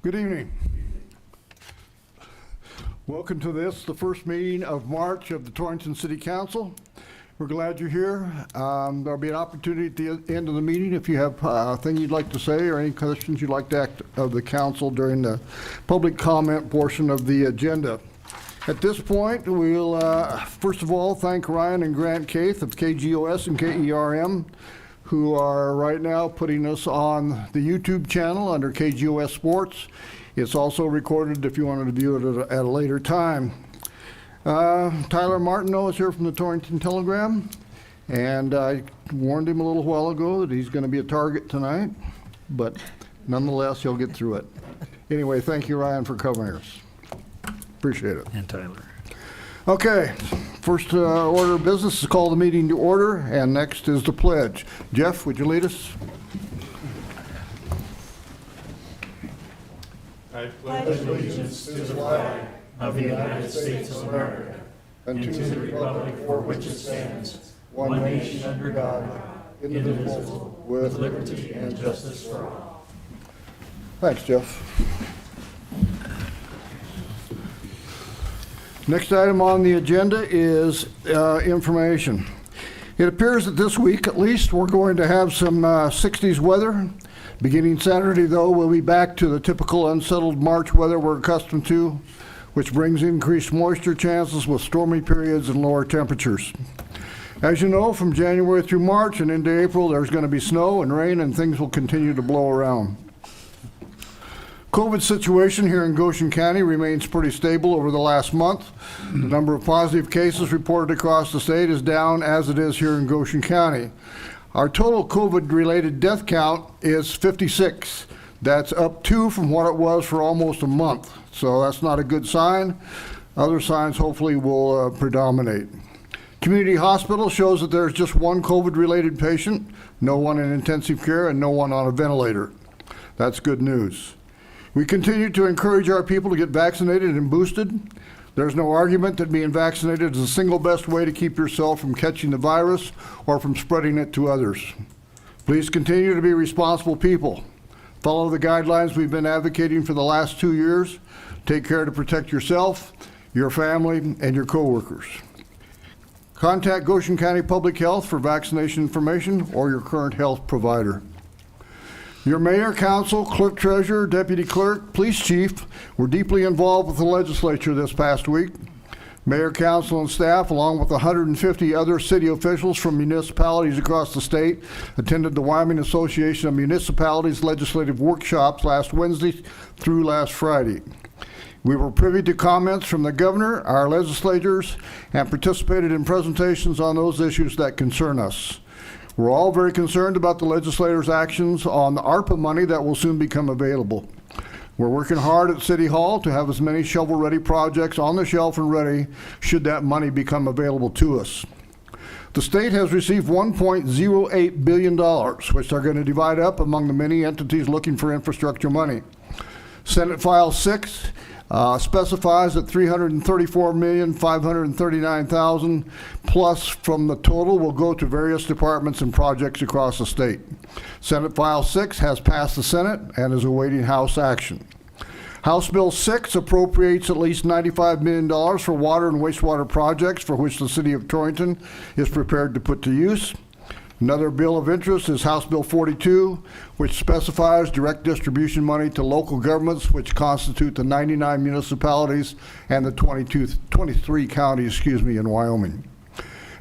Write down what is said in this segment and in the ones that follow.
Good evening. Welcome to the first meeting of March of the Torrington City Council. We're glad you're here. There'll be an opportunity at the end of the meeting if you have a thing you'd like to say or any questions you'd like to ask of the council during the public comment portion of the agenda. At this point, we'll first of all thank Ryan and Grant Caith of KGOS and KERM, who are right now putting us on the YouTube channel under KGOS Sports. It's also recorded if you wanted to view it at a later time. Tyler Martineau is here from the Torrington Telegram, and I warned him a little while ago that he's going to be a target tonight, but nonetheless, he'll get through it. Anyway, thank you, Ryan, for covering us. Appreciate it. And Tyler. Okay, first order of business is call the meeting to order, and next is the pledge. Jeff, would you lead us? I pledge allegiance to the flag of the United States of America and to the republic for which it stands, one nation under God, indivisible, with liberty and justice for all. Thanks, Jeff. Next item on the agenda is information. It appears that this week, at least, we're going to have some 60s weather. Beginning Saturday, though, we'll be back to the typical unsettled March weather we're accustomed to, which brings increased moisture chances with stormy periods and lower temperatures. As you know, from January through March and into April, there's going to be snow and rain, and things will continue to blow around. COVID situation here in Goshen County remains pretty stable over the last month. The number of positive cases reported across the state is down as it is here in Goshen County. Our total COVID-related death count is 56. That's up 2 from what it was for almost a month. So that's not a good sign. Other signs hopefully will predominate. Community hospital shows that there's just one COVID-related patient, no one in intensive care, and no one on a ventilator. That's good news. We continue to encourage our people to get vaccinated and boosted. There's no argument that being vaccinated is the single best way to keep yourself from catching the virus or from spreading it to others. Please continue to be responsible people. Follow the guidelines we've been advocating for the last 2 years. Take care to protect yourself, your family, and your coworkers. Contact Goshen County Public Health for vaccination information or your current health provider. Your mayor, council, clerk, treasurer, deputy clerk, police chief were deeply involved with the legislature this past week. Mayor, council, and staff, along with 150 other city officials from municipalities across the state, attended the Wyoming Association of Municipalities legislative workshops last Wednesday through last Friday. We were privy to comments from the governor, our legislators, and participated in presentations on those issues that concern us. We're all very concerned about the legislators' actions on the ARPA money that will soon become available. We're working hard at City Hall to have as many shovel-ready projects on the shelf and ready should that money become available to us. The state has received $1.08 billion, which they're going to divide up among the many entities looking for infrastructure money. Senate File 6 specifies that $334,539,000 plus from the total will go to various departments and projects across the state. Senate File 6 has passed the Senate and is awaiting House action. House Bill 6 appropriates at least $95 million for water and wastewater projects for which the city of Torrington is prepared to put to use. Another bill of interest is House Bill 42, which specifies direct distribution money to local governments, which constitute the 99 municipalities and the 23 counties, in Wyoming.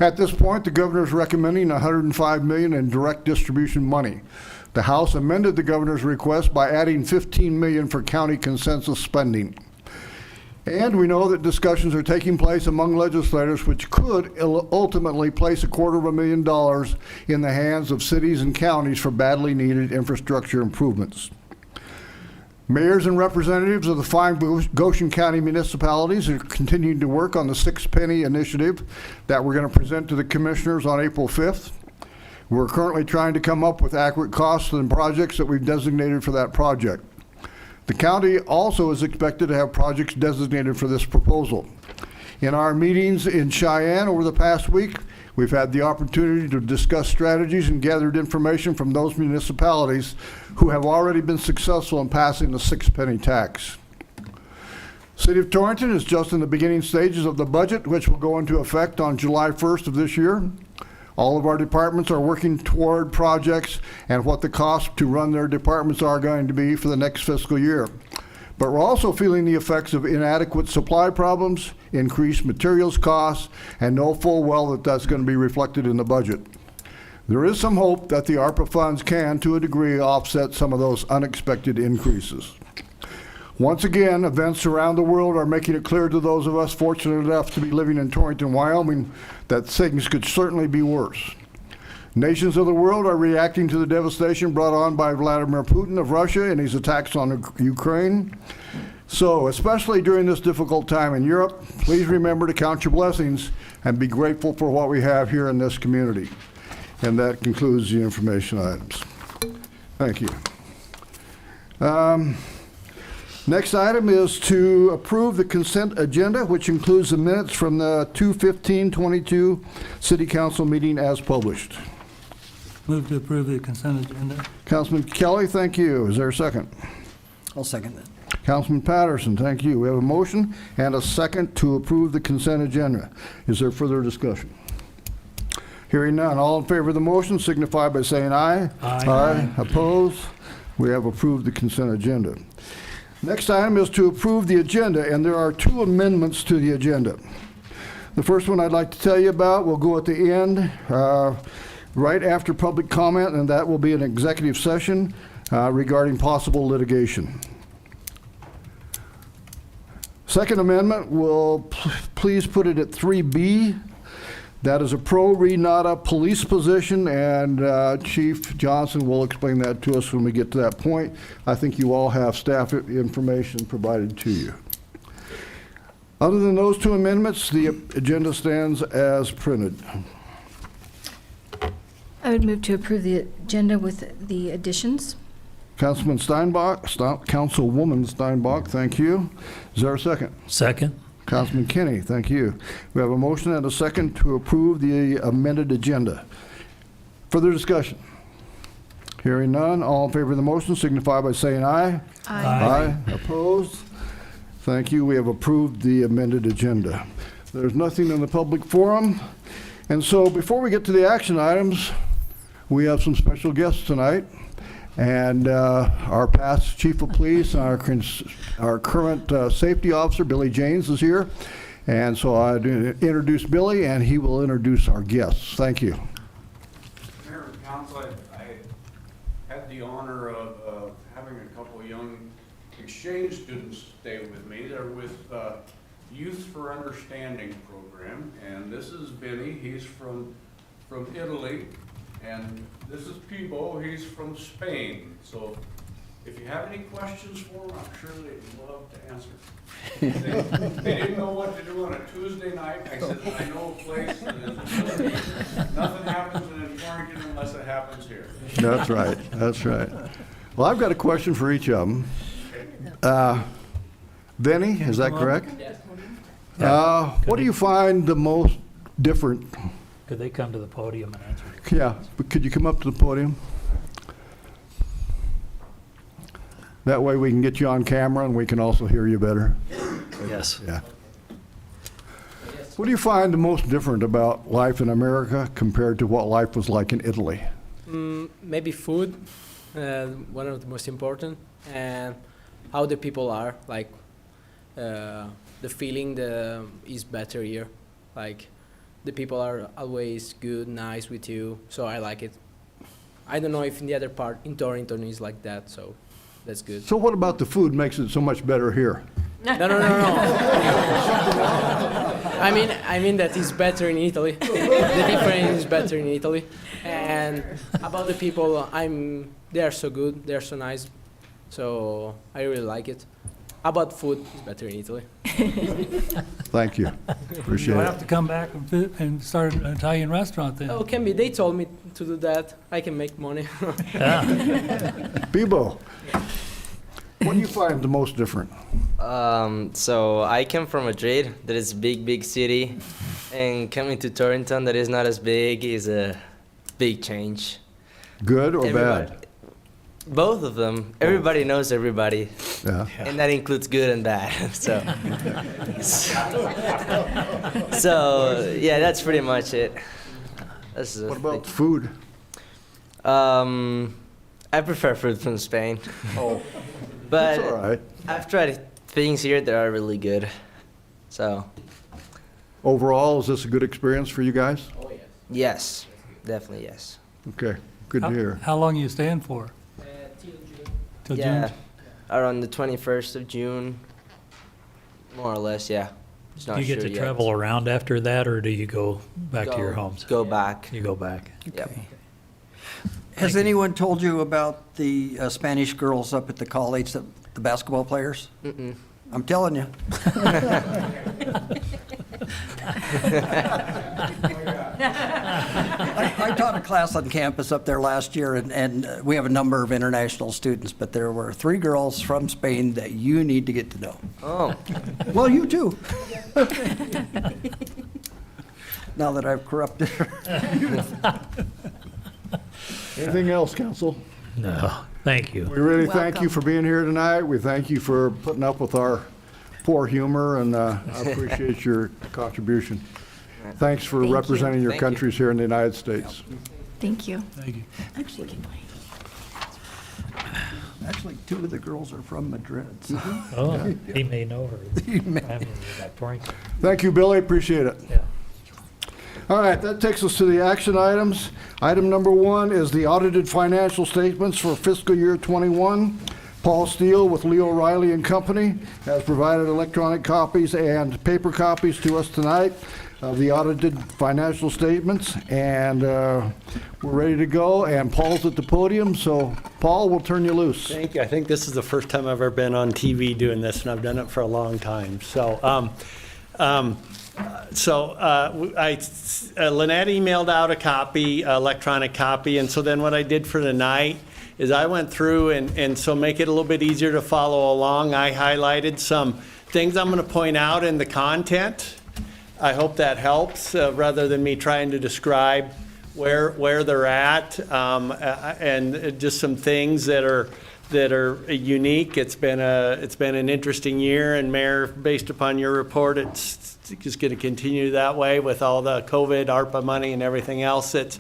At this point, the governor is recommending $105 million in direct distribution money. The House amended the governor's request by adding $15 million for county consensus spending. And we know that discussions are taking place among legislators which could ultimately place $250,000 in the hands of cities and counties for badly needed infrastructure improvements. Mayors and representatives of the 5 Goshen County municipalities are continuing to work on the 6 penny initiative that we're going to present to the commissioners on April 5th. We're currently trying to come up with accurate costs and projects that we've designated for that project. The county also is expected to have projects designated for this proposal. In our meetings in Cheyenne over the past week, We've had the opportunity to discuss strategies and gathered information from those municipalities who have already been successful in passing the 6-penny tax. City of Torrington is just in the beginning stages of the budget, which will go into effect on July 1st of this year. All of our departments are working toward projects and what the costs to run their departments are going to be for the next fiscal year. But we're also feeling the effects of inadequate supply problems, increased materials costs, and know full well that that's going to be reflected in the budget. There is some hope that the ARPA funds can, to a degree, offset some of those unexpected increases. Once again, events around the world are making it clear to those of us fortunate enough to be living in Torrington, Wyoming, that things could certainly be worse. Nations of the world are reacting to the devastation brought on by Vladimir Putin of Russia and his attacks on Ukraine. So, especially during this difficult time in Europe, please remember to count your blessings and be grateful for what we have here in this community. And that concludes the information items. Thank you. Next item is to approve the consent agenda, which includes the minutes from the 2/15/22 City Council meeting as published. Move to approve the consent agenda. Councilman Kelly, thank you. Is there a second? I'll second that. Councilman Patterson, thank you. We have a motion and a second to approve the consent agenda. Is there further discussion? Hearing none. All in favor of the motion signify by saying aye. Aye. Opposed? We have approved the consent agenda. Next item is to approve the agenda, and there are 2 amendments to the agenda. The first one I'd like to tell you about will go at the end, right after public comment, and that will be an executive session regarding possible litigation. Second amendment will please put it at 3B. That is a pro re nata police position, and Chief Johnson will explain that to us when we get to that point. I think you all have staff information provided to you. Other than those 2 amendments, the agenda stands as printed. I would move to approve the agenda with the additions. Councilwoman Steinbach, thank you. Is there a second? Second. Councilman Kinney, thank you. We have a motion and a second to approve the amended agenda. Further discussion? Hearing none, all in favor of the motion signify by saying aye. Aye. Opposed? Thank you. We have approved the amended agenda. There's nothing in the public forum. And so before we get to the action items, we have some special guests tonight. And our past chief of police, our current safety officer, Billy James, is here. And so I'd introduce Billy, and he will introduce our guests. Thank you. Mayor and Council, I had the honor of having a couple of young exchange students stay with me. They're with Youth for Understanding program, and this is Vinny. He's from Italy. And this is Peebo, he's from Spain. So if you have any questions for him, I'm sure they'd love to answer. They didn't know what to do on a Tuesday night. I said, I know a place that is nothing happens in Torrington unless it happens here. That's right, that's right. Well, I've got a question for each of them. Vinny, is that correct? Yes. What do you find the most different? Could they come to the podium and answer? Yeah, but could you come up to the podium? That way we can get you on camera and we can also hear you better. Yes. Yeah. What do you find the most different about life in America compared to what life was like in Italy? Maybe food, one of the most important, and how the people are, like the feeling is better here. Like the people are always good, nice with you, so I like it. I don't know if in the other part, in Torrington, is like that, so that's good. So what about the food makes it so much better here? No. I mean that is better in Italy. The difference is better in Italy. And about the people, they are so good, they are so nice, so I really like it. About food, it's better in Italy. Thank you. Appreciate You'll it. have to come back and start an Italian restaurant then. Oh, can be. They told me to do that. I can make money. Yeah. Bibo, what do you find the most different? So I came from Madrid. That is big city. And coming to Torrington, that is not as big, is a big change. Good or Everybody- bad? Both of them. Everybody knows everybody, Yeah. and that includes good and bad. So, so yeah, that's pretty much it. That's the What about thing. food? I prefer food from Spain, Oh, but that's all right. I've tried things here that are really good. So, Overall, is this a good experience for you guys? yes, definitely yes. Okay, good to hear. How long are you staying for? Till Yeah, June? around the 21st of June, more or less. Yeah, just Do not you get sure to yet. travel around after that, or do you go back to your Go- homes? Go back. You go back. Yep. Has anyone told you about the Spanish girls up at the college, the basketball players? Mm-mm. I'm telling you. I taught a class on campus up there last year, and we have a number of international students, but there were 3 girls from Spain that you need to get to know. Oh, Well, you too. Now that I've corrupted her. Anything else, council? No, thank you. We really thank you Welcome. for being here tonight. We thank you for putting up with our poor humor, and I appreciate your contribution. Thanks for Thank you. representing your Thank you. countries here in the United States. Thank you. Thank you. Actually, 2 of the girls are from Madrid. so- Oh, he may know her. He may. I mean, that Torrington. Thank you, Billy, appreciate it. Yeah. All right, that takes us to the action items. Item number 1 is the audited financial statements for fiscal year '21. Paul Steele with Leo Riley and Company has provided electronic copies and paper copies to us tonight of the audited financial statements, and we're ready to go, and Paul's at the podium, so Paul, we'll turn you loose. Thank you. I think this is the first time I've ever been on TV doing this, and I've done it for a long time. So, Lynette emailed out a copy, electronic copy, and so then what I did for tonight is I went through and so make it a little bit easier to follow along, I highlighted some things I'm going to point out in the content. I hope that helps, rather than me trying to describe where they're at, and just some things that are unique. It's been an interesting year, and Mayor, based upon your report, it's just going to continue that way with all the COVID, ARPA money, and everything else that's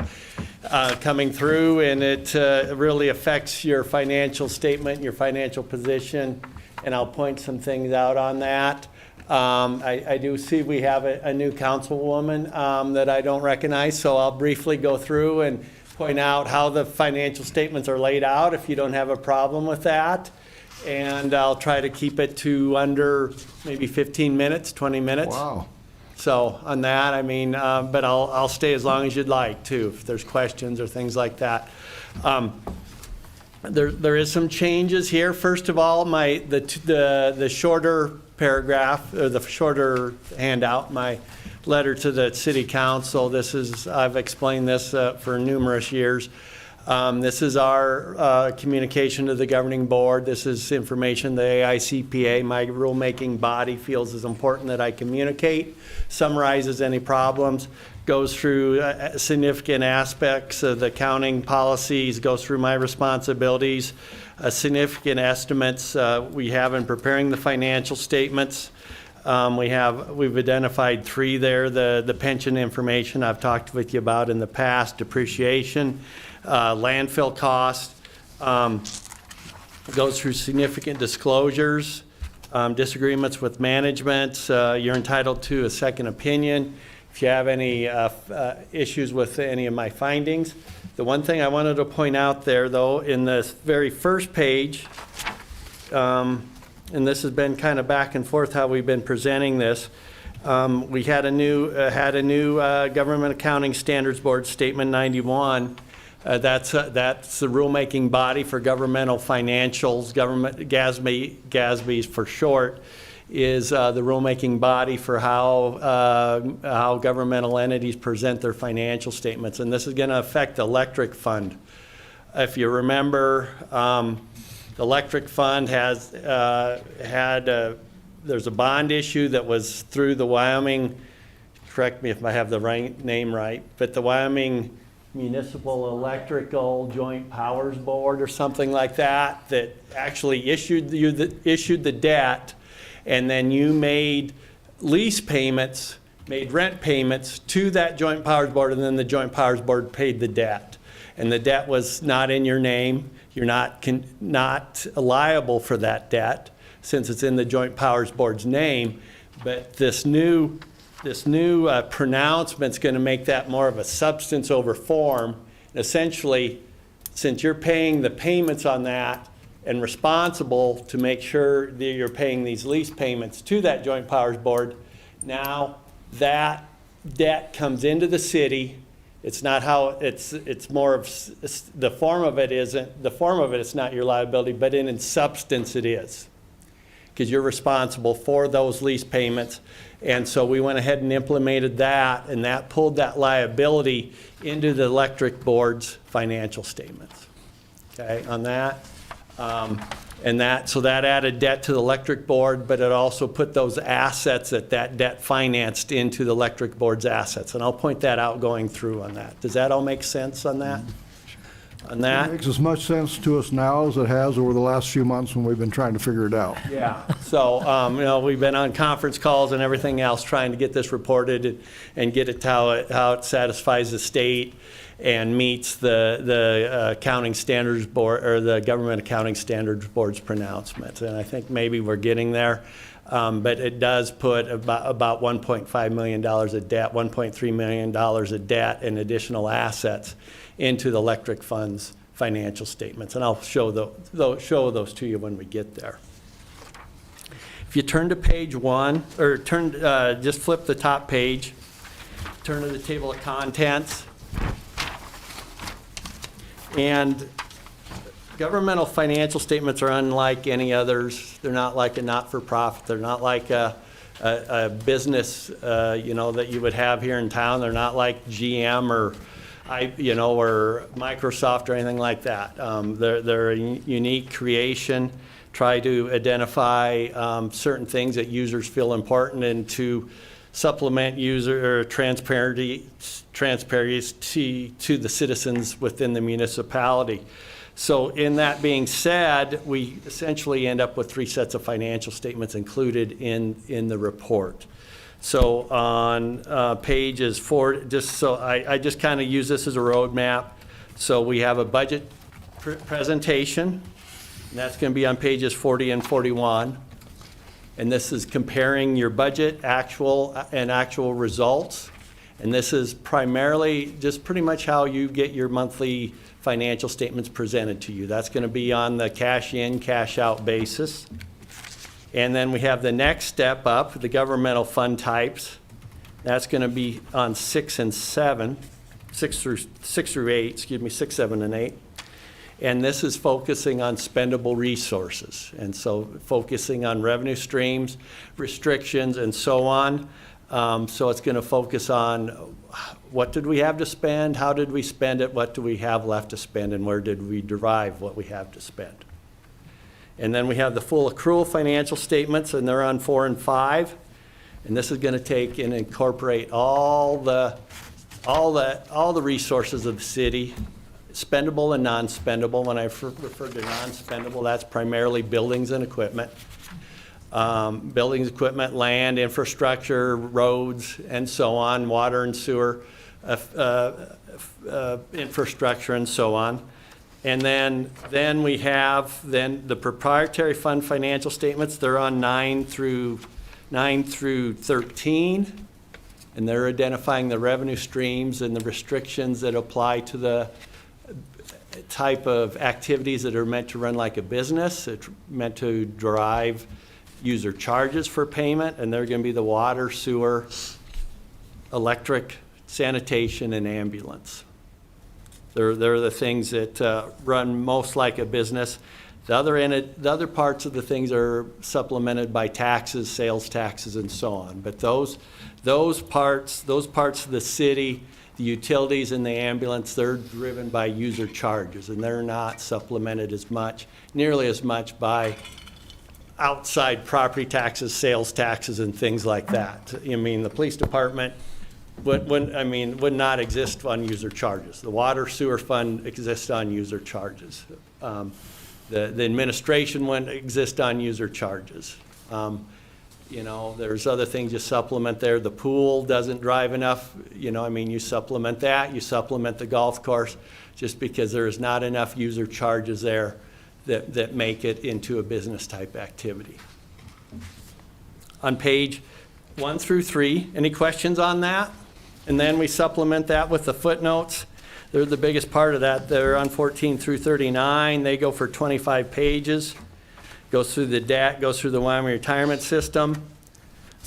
coming through, and it really affects your financial statement, your financial position, and I'll point some things out on that. I do see we have a new councilwoman that I don't recognize, so I'll briefly go through and point out how the financial statements are laid out, if you don't have a problem with that. And I'll try to keep it to under maybe 15 minutes, 20 minutes. Wow. So on that, I mean, but I'll stay as long as you'd like too, if there's questions or things like that. There is some changes here. First of all, the shorter paragraph, or the shorter handout, my letter to the city council. I've explained this for numerous years. This is our communication to the governing board. This is information the AICPA, my rulemaking body, feels is important that I communicate, summarizes any problems, goes through significant aspects of the accounting policies, goes through my responsibilities, significant estimates we have in preparing the financial statements. We've identified 3 there, the pension information I've talked with you about in the past, depreciation, landfill cost, goes through significant disclosures, disagreements with management. You're entitled to a second opinion if you have any issues with any of my findings. The one thing I wanted to point out there, though, in the very first page, and this has been kind of back and forth how we've been presenting this. We had a new Government Accounting Standards Board Statement 91. That's the rulemaking body for governmental financials. GASB for short, is the rulemaking body for how governmental entities present their financial statements, and this is going to affect the electric fund. If you remember, the electric fund has there's a bond issue that was through the Wyoming correct me if I have the right name right, but the Wyoming Municipal Electrical Joint Powers Board or something like that, that actually issued the debt, and then you made lease payments, made rent payments to that Joint Powers Board, and then the Joint Powers Board paid the debt. And the debt was not in your name. You're not liable for that debt since it's in the Joint Powers Board's name. But this new pronouncement's going to make that more of a substance over form. Essentially, since you're paying the payments on that and responsible to make sure that you're paying these lease payments to that Joint Powers Board, now that debt comes into the city. It's not how, it's more of, the form of it isn't, the form of it is not your liability, but in substance it is. Because you're responsible for those lease payments. And so we went ahead and implemented that, and that pulled that liability into the electric board's financial statements. Okay, on that. So that added debt to the electric board, but it also put those assets that debt financed into the electric board's assets. And I'll point that out going through on that. Does that all make sense on that? On It that? makes as much sense to us now as it has over the last few months when we've been trying to figure it out. Yeah. So, we've been on conference calls and everything else trying to get this reported and get it to how it satisfies the state and meets the accounting standards board, or the Government Accounting Standards Board's pronouncements. And I think maybe we're getting there. But it does put about $1.5 million of debt, $1.3 million of debt and additional assets into the electric fund's financial statements. And I'll show those to you when we get there. If you turn to page 1, or just flip the top page, turn to the table of contents. And governmental financial statements are unlike any others. They're not like a not-for-profit. They're not like a business, that you would have here in town. They're not like GM or Microsoft or anything like that. They're a unique creation. Try to identify certain things that users feel important and to supplement user transparency to the citizens within the municipality. So in that being said, we essentially end up with 3 sets of financial statements included in the report. So on pages 4, I just kind of use this as a roadmap. So we have a budget presentation, and that's going to be on pages 40 and 41. And this is comparing your budget actual results. And this is primarily just pretty much how you get your monthly financial statements presented to you. That's going to be on the cash in, cash out basis. And then we have the next step up, the governmental fund types. That's going to be on 6 through 8, 6, 7, and 8. And this is focusing on spendable resources. And so focusing on revenue streams, restrictions, and so on. So it's going to focus on what did we have to spend, how did we spend it, what do we have left to spend, and where did we derive what we have to spend. And then we have the full accrual financial statements, and they're on 4 and 5. And this is going to take and incorporate all the resources of the city, spendable and non-spendable. When I refer to non-spendable, that's primarily buildings and equipment. Buildings, equipment, land, infrastructure, roads, and so on, water and sewer infrastructure, and so on. And then we have the proprietary fund financial statements. They're on 9 through 13, and they're identifying the revenue streams and the restrictions that apply to the type of activities that are meant to run like a business. It's meant to drive user charges for payment, and they're going to be the water, sewer, electric, sanitation, and ambulance. They're the things that run most like a business. The other parts of the things are supplemented by taxes, sales taxes, and so on. But those parts of the city, the utilities and the ambulance, they're driven by user charges, and they're not supplemented nearly as much by outside property taxes, sales taxes, and things like that. I mean, the police department would not exist on user charges. The water sewer fund exists on user charges. The administration wouldn't exist on user charges. You know, there's other things you supplement there. The pool doesn't drive enough, you know, I mean, you supplement that, you supplement the golf course, just because there is not enough user charges there that make it into a business type activity. On page 1 through 3, any questions on that? And then we supplement that with the footnotes. They're the biggest part of that. They're on 14 through 39. They go for 25 pages. Goes through the debt, goes through the Wyoming retirement system.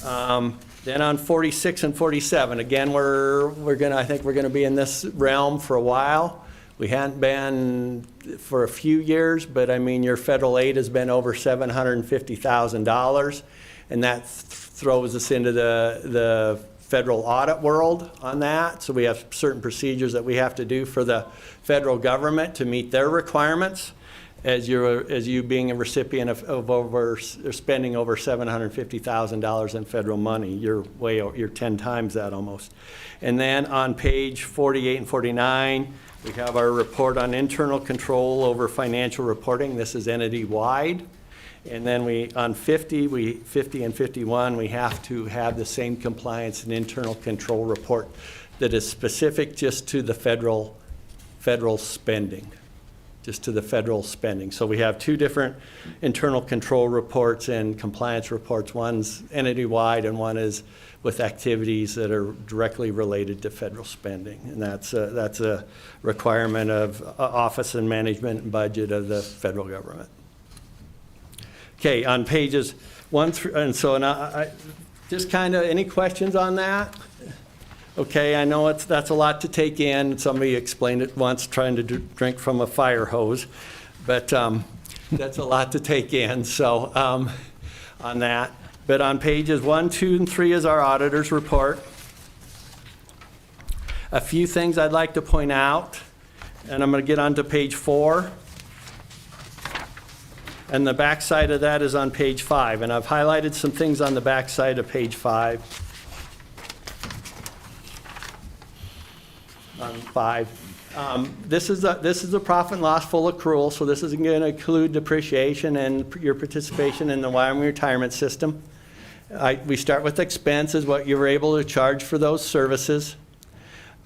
Then on 46 and 47, again, I think we're gonna be in this realm for a while. We hadn't been for a few years, but I mean, your federal aid has been over $750,000, and that throws us into the federal audit world on that. So we have certain procedures that we have to do for the federal government to meet their requirements. As you being a recipient of spending over $750,000 in federal money, you're 10 times that almost. And then on page 48 and 49, we have our report on internal control over financial reporting. This is entity-wide. And then on 50 and 51, we have to have the same compliance and internal control report that is specific just to the federal spending. Just to the federal spending. So we have two different internal control reports and compliance reports. One's entity-wide and one is with activities that are directly related to federal spending. And that's a requirement of office and management and budget of the federal government. Okay, on pages 1 through, and so I just kind of, any questions on that? Okay, I know that's a lot to take in. Somebody explained it once, trying to drink from a fire hose, but that's a lot to take in, so on that. But on pages 1, 2, and 3 is our auditor's report. A few things I'd like to point out, and I'm going to get onto page 4. And the back side of that is on page 5, and I've highlighted some things on the back side of page 5. On 5. This is a profit and loss full accrual, so this is going to include depreciation and your participation in the Wyoming retirement system. We start with expenses, what you were able to charge for those services.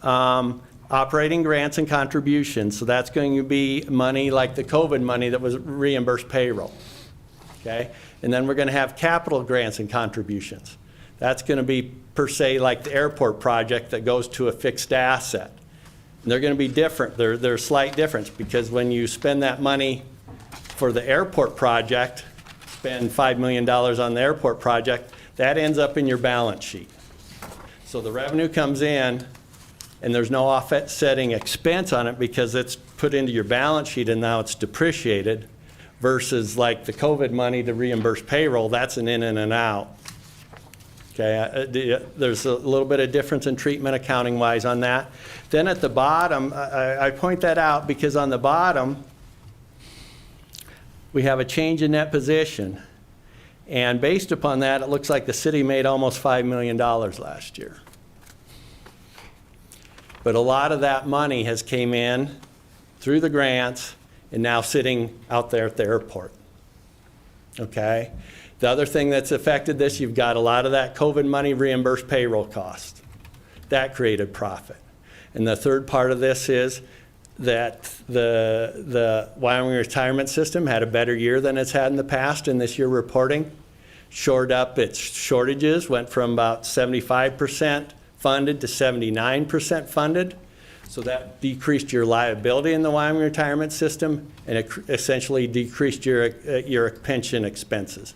Operating grants and contributions, so that's going to be money like the COVID money that was reimbursed payroll. Okay, and then we're going to have capital grants and contributions. That's going to be per se like the airport project that goes to a fixed asset. And they're going to be different. There's slight difference because when you spend that money for the airport project, spend $5 million on the airport project, that ends up in your balance sheet. So the revenue comes in and there's no offsetting expense on it because it's put into your balance sheet and now it's depreciated versus like the COVID money to reimburse payroll, that's an in and an out. Okay, there's a little bit of difference in treatment accounting-wise on that. Then at the bottom, I point that out because on the bottom, we have a change in net position. And based upon that, it looks like the city made almost $5 million last year. But a lot of that money has came in through the grants and now sitting out there at the airport. Okay? The other thing that's affected this, you've got a lot of that COVID money reimbursed payroll cost. That created profit. And the third part of this is that the Wyoming retirement system had a better year than it's had in the past in this year reporting. Shored up its shortages, went from about 75% funded to 79% funded. So that decreased your liability in the Wyoming retirement system and it essentially decreased your pension expenses.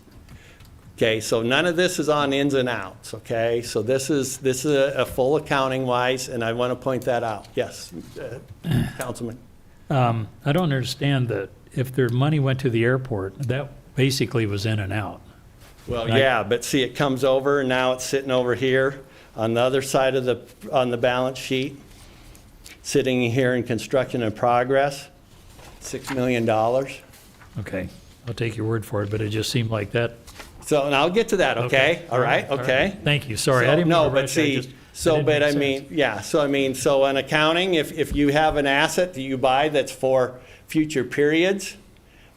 Okay, so none of this is on ins and outs, okay? So this is a full accounting wise, and I want to point that out. Yes, Councilman. I don't understand that if their money went to the airport, that basically was in and out. Well, yeah, but see, it comes over, and now it's sitting over here on the other side of on the balance sheet, sitting here in construction in progress, $6 million. Okay, I'll take your word for it, but it just seemed like that. So, and I'll get to that, okay? All right, okay. Thank you, sorry, I So, didn't no, mean to but rush. I see, just So, didn't but make I mean, yeah, so I mean, so in accounting, if you have an asset that you buy that's for future periods,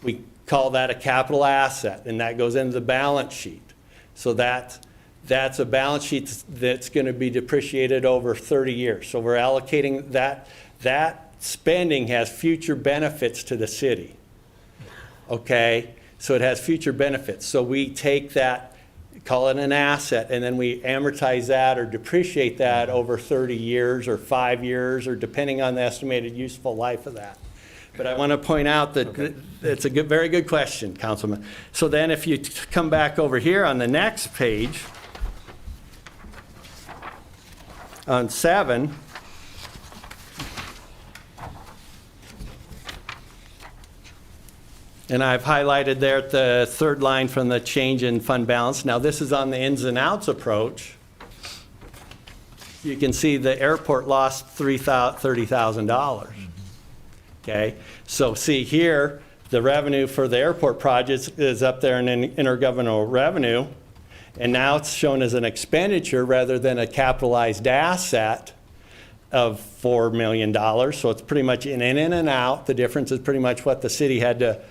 we call that a capital asset, and that goes into the balance sheet. So that's a balance sheet that's going to be depreciated over 30 years. So we're allocating that spending has future benefits to the city. Okay? So it has future benefits. So we take that, call it an asset, and then we amortize that or depreciate that over 30 years or 5 years, or depending on the estimated useful life of that. But I want to point out that it's a very good question, Councilman. So then if you come back over here on the next page, on 7, and I've highlighted there at the third line from the change in fund balance. Now this is on the ins and outs approach. You can see the airport lost $30,000. Okay, so see here, the revenue for the airport projects is up there in intergovernmental revenue, and now it's shown as an expenditure rather than a capitalized asset of $4 million. So it's pretty much in and out. The difference is pretty much what the city had to,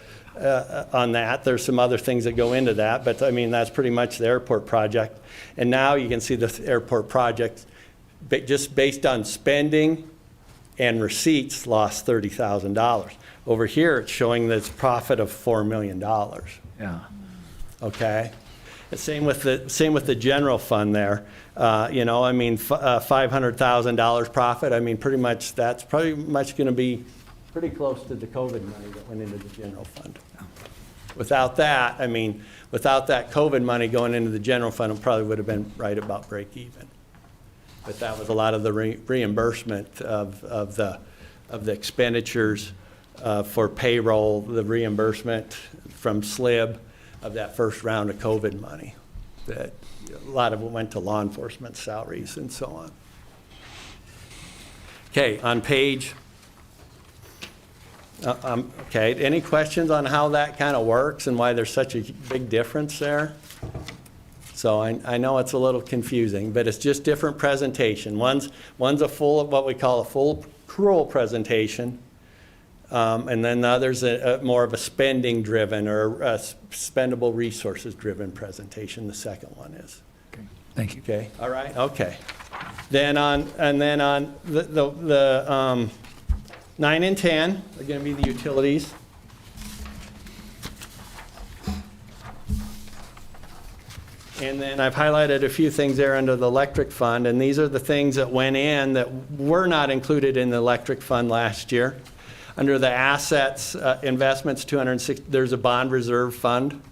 on that. There's some other things that go into that, but I mean, that's pretty much the airport project. And now you can see the airport project, just based on spending and receipts, lost $30,000. Over here, it's showing this profit of $4 million. Yeah. Okay? Same with the general fund there. You know, I mean, $500,000 profit. I mean, pretty much, that's pretty much going to be pretty close to the COVID money that went into the general fund. Without that, I mean, without that COVID money going into the general fund, it probably would have been right about break even. But that was a lot of the reimbursement of the expenditures for payroll, the reimbursement from SLIB of that first round of COVID money. That a lot of it went to law enforcement salaries and so on. Okay, on page. Okay, any questions on how that kind of works and why there's such a big difference there? So I know it's a little confusing, but it's just different presentation. One's a full, what we call a full accrual presentation, and then the other's more of a spending driven or a spendable resources driven presentation. The second one is. Okay, thank you. Okay, all right, okay. Then on the 9 and 10 are going to be the utilities. And then I've highlighted a few things there under the electric fund, and these are the things that went in that were not included in the electric fund last year. Under the assets, investments, 260, there's a bond reserve fund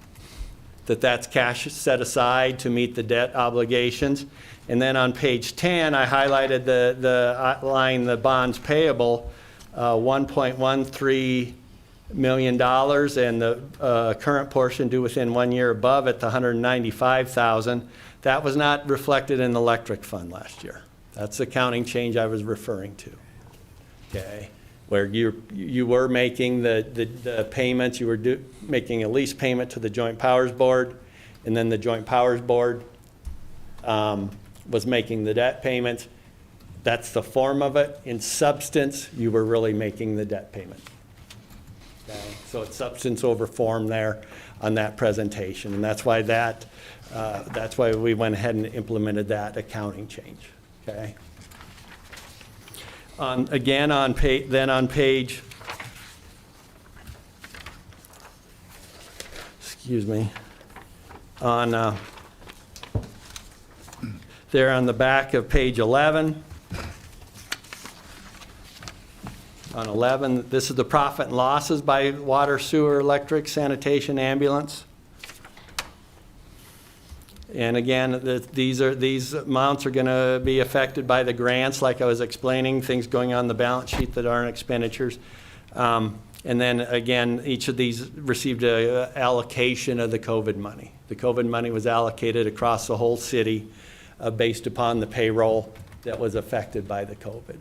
that's cash set aside to meet the debt obligations. And then on page 10, I highlighted the line, the bonds payable, $1.13 million, and the current portion due within 1 year above it, the $195,000. That was not reflected in the electric fund last year. That's the accounting change I was referring to. Okay, where you were making the payments, you were making a lease payment to the Joint Powers Board, and then the Joint Powers Board was making the debt payments. That's the form of it. In substance, you were really making the debt payment. Okay? So it's substance over form there on that presentation, and that's why that's why we went ahead and implemented that accounting change. Okay. Again on page. Excuse me. On there on the back of page 11. On 11, this is the profit and losses by water, sewer, electric, sanitation, ambulance. And again, these amounts are going to be affected by the grants, like I was explaining, things going on the balance sheet that aren't expenditures. And then again, each of these received an allocation of the COVID money. The COVID money was allocated across the whole city based upon the payroll that was affected by the COVID.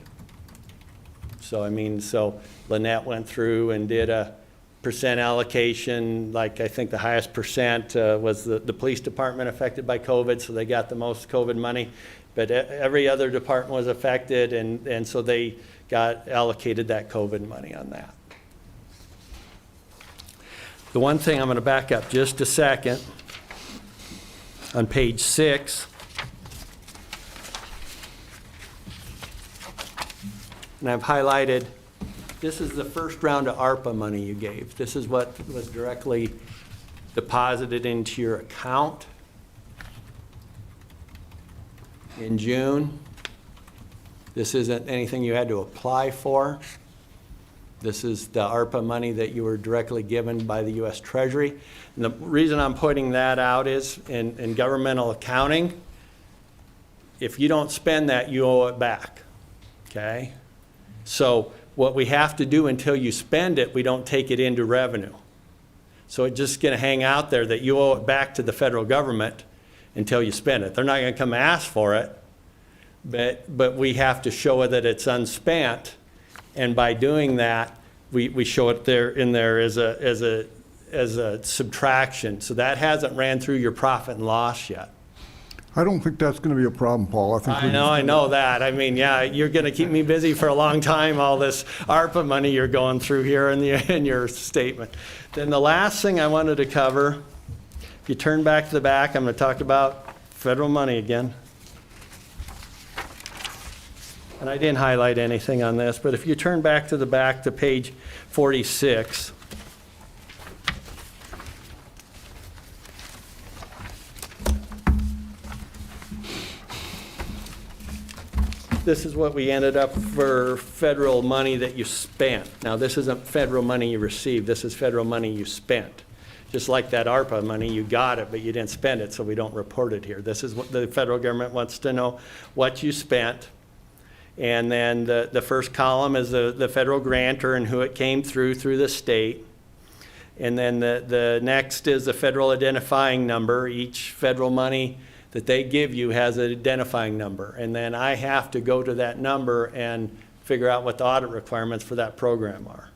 So, I mean, so Lynette went through and did a percent allocation, like I think the highest percent was the police department affected by COVID, so they got the most COVID money. But every other department was affected, and so they got allocated that COVID money on that. The one thing, I'm going to back up just a second. On page 6, and I've highlighted, this is the first round of ARPA money you gave. This is what was directly deposited into your account in June. This isn't anything you had to apply for. This is the ARPA money that you were directly given by the U.S. Treasury. And the reason I'm pointing that out is in governmental accounting, if you don't spend that, you owe it back, okay? So what we have to do until you spend it, we don't take it into revenue. So it's just going to hang out there that you owe it back to the federal government until you spend it. They're not going to come ask for it, but we have to show that it's unspent. And by doing that, we show it there in there as a subtraction. So that hasn't ran through your profit and loss yet. I don't think that's going to be a problem, Paul. I know that. I mean, yeah, you're going to keep me busy for a long time, all this ARPA money you're going through here in your statement. Then the last thing I wanted to cover, if you turn back to the back, I'm going to talk about federal money again. And I didn't highlight anything on this, but if you turn back to the back to page 46, this is what we ended up for federal money that you spent. Now, this isn't federal money you received, this is federal money you spent. Just like that ARPA money, you got it, but you didn't spend it, so we don't report it here. This is what the federal government wants to know, what you spent. And then the first column is the federal grantor and who it came through the state. And then the next is the federal identifying number. Each federal money that they give you has an identifying number. And then I have to go to that number and figure out what the audit requirements for that program are.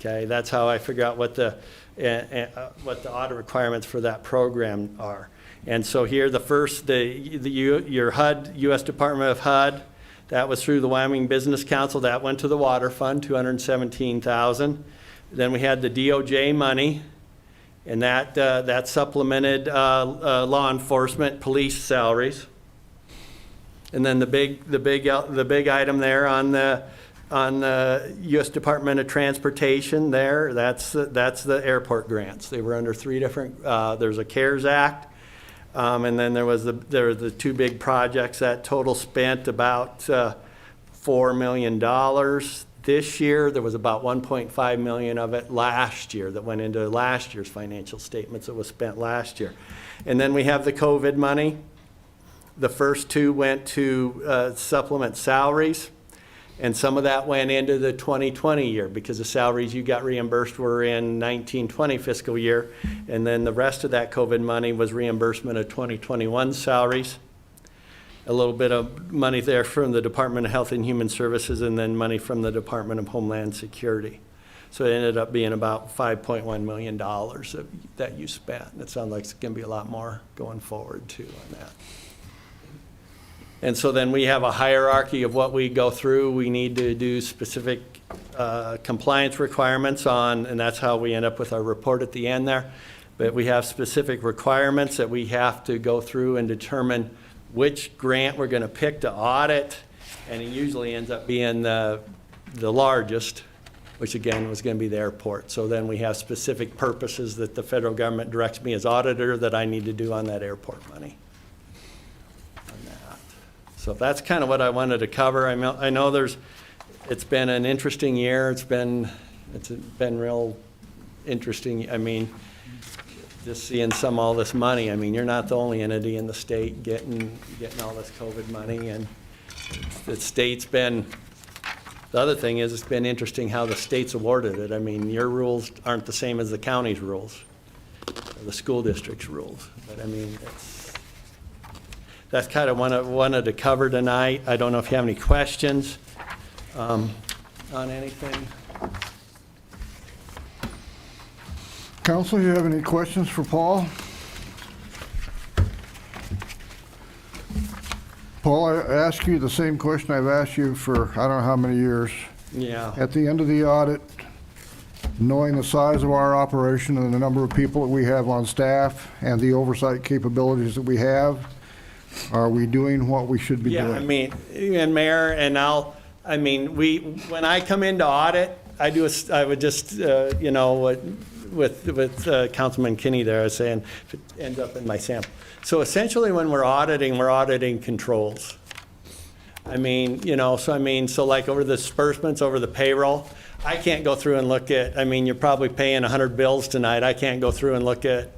Okay, that's how I figure out what the audit requirements for that program are. And so here, your HUD, U.S. Department of HUD, that was through the Wyoming Business Council. That went to the water fund, $217,000. Then we had the DOJ money, and that supplemented law enforcement, police salaries. And then the big item there on the U.S. Department of Transportation there, that's the airport grants. They were under three different. There's a CARES Act. And then there were the two big projects that total spent about $4 million. This year, there was about $1.5 million of it last year that went into last year's financial statements that was spent last year. And then we have the COVID money. The first two went to supplement salaries. And some of that went into the 2020 year because the salaries you got reimbursed were in 1920 fiscal year. And then the rest of that COVID money was reimbursement of 2021 salaries. A little bit of money there from the Department of Health and Human Services, and then money from the Department of Homeland Security. So it ended up being about $5.1 million that you spent. It sounds like it's going to be a lot more going forward too on that. And so then we have a hierarchy of what we go through. We need to do specific compliance requirements on, and that's how we end up with our report at the end there. But we have specific requirements that we have to go through and determine which grant we're going to pick to audit. And it usually ends up being the largest, which again was going to be the airport. So then we have specific purposes that the federal government directs me as auditor that I need to do on that airport money. So that's kind of what I wanted to cover. I know it's been an interesting year. It's been real interesting. I mean, just seeing all this money. I mean, you're not the only entity in the state getting all this COVID money, and the state's been. The other thing is, it's been interesting how the state's awarded it. I mean, your rules aren't the same as the county's rules, or the school district's rules. But I mean, that's kind of what I wanted to cover tonight. I don't know if you have any questions on anything. Council, you have any questions for Paul? Paul, I ask you the same question I've asked you for I don't know how many years. Yeah. At the end of the audit, knowing the size of our operation and the number of people that we have on staff and the oversight capabilities that we have, are we doing what we should be doing? Yeah, I mean, and Mayor, and when I come into audit, I would just, you know, with Councilman Kinney there, I was saying, if it ends up in my sample. So essentially, when we're auditing controls. I mean, you know, so like over the disbursements, over the payroll, I can't go through and look at, I mean, you're probably paying 100 bills tonight. I can't go through and look at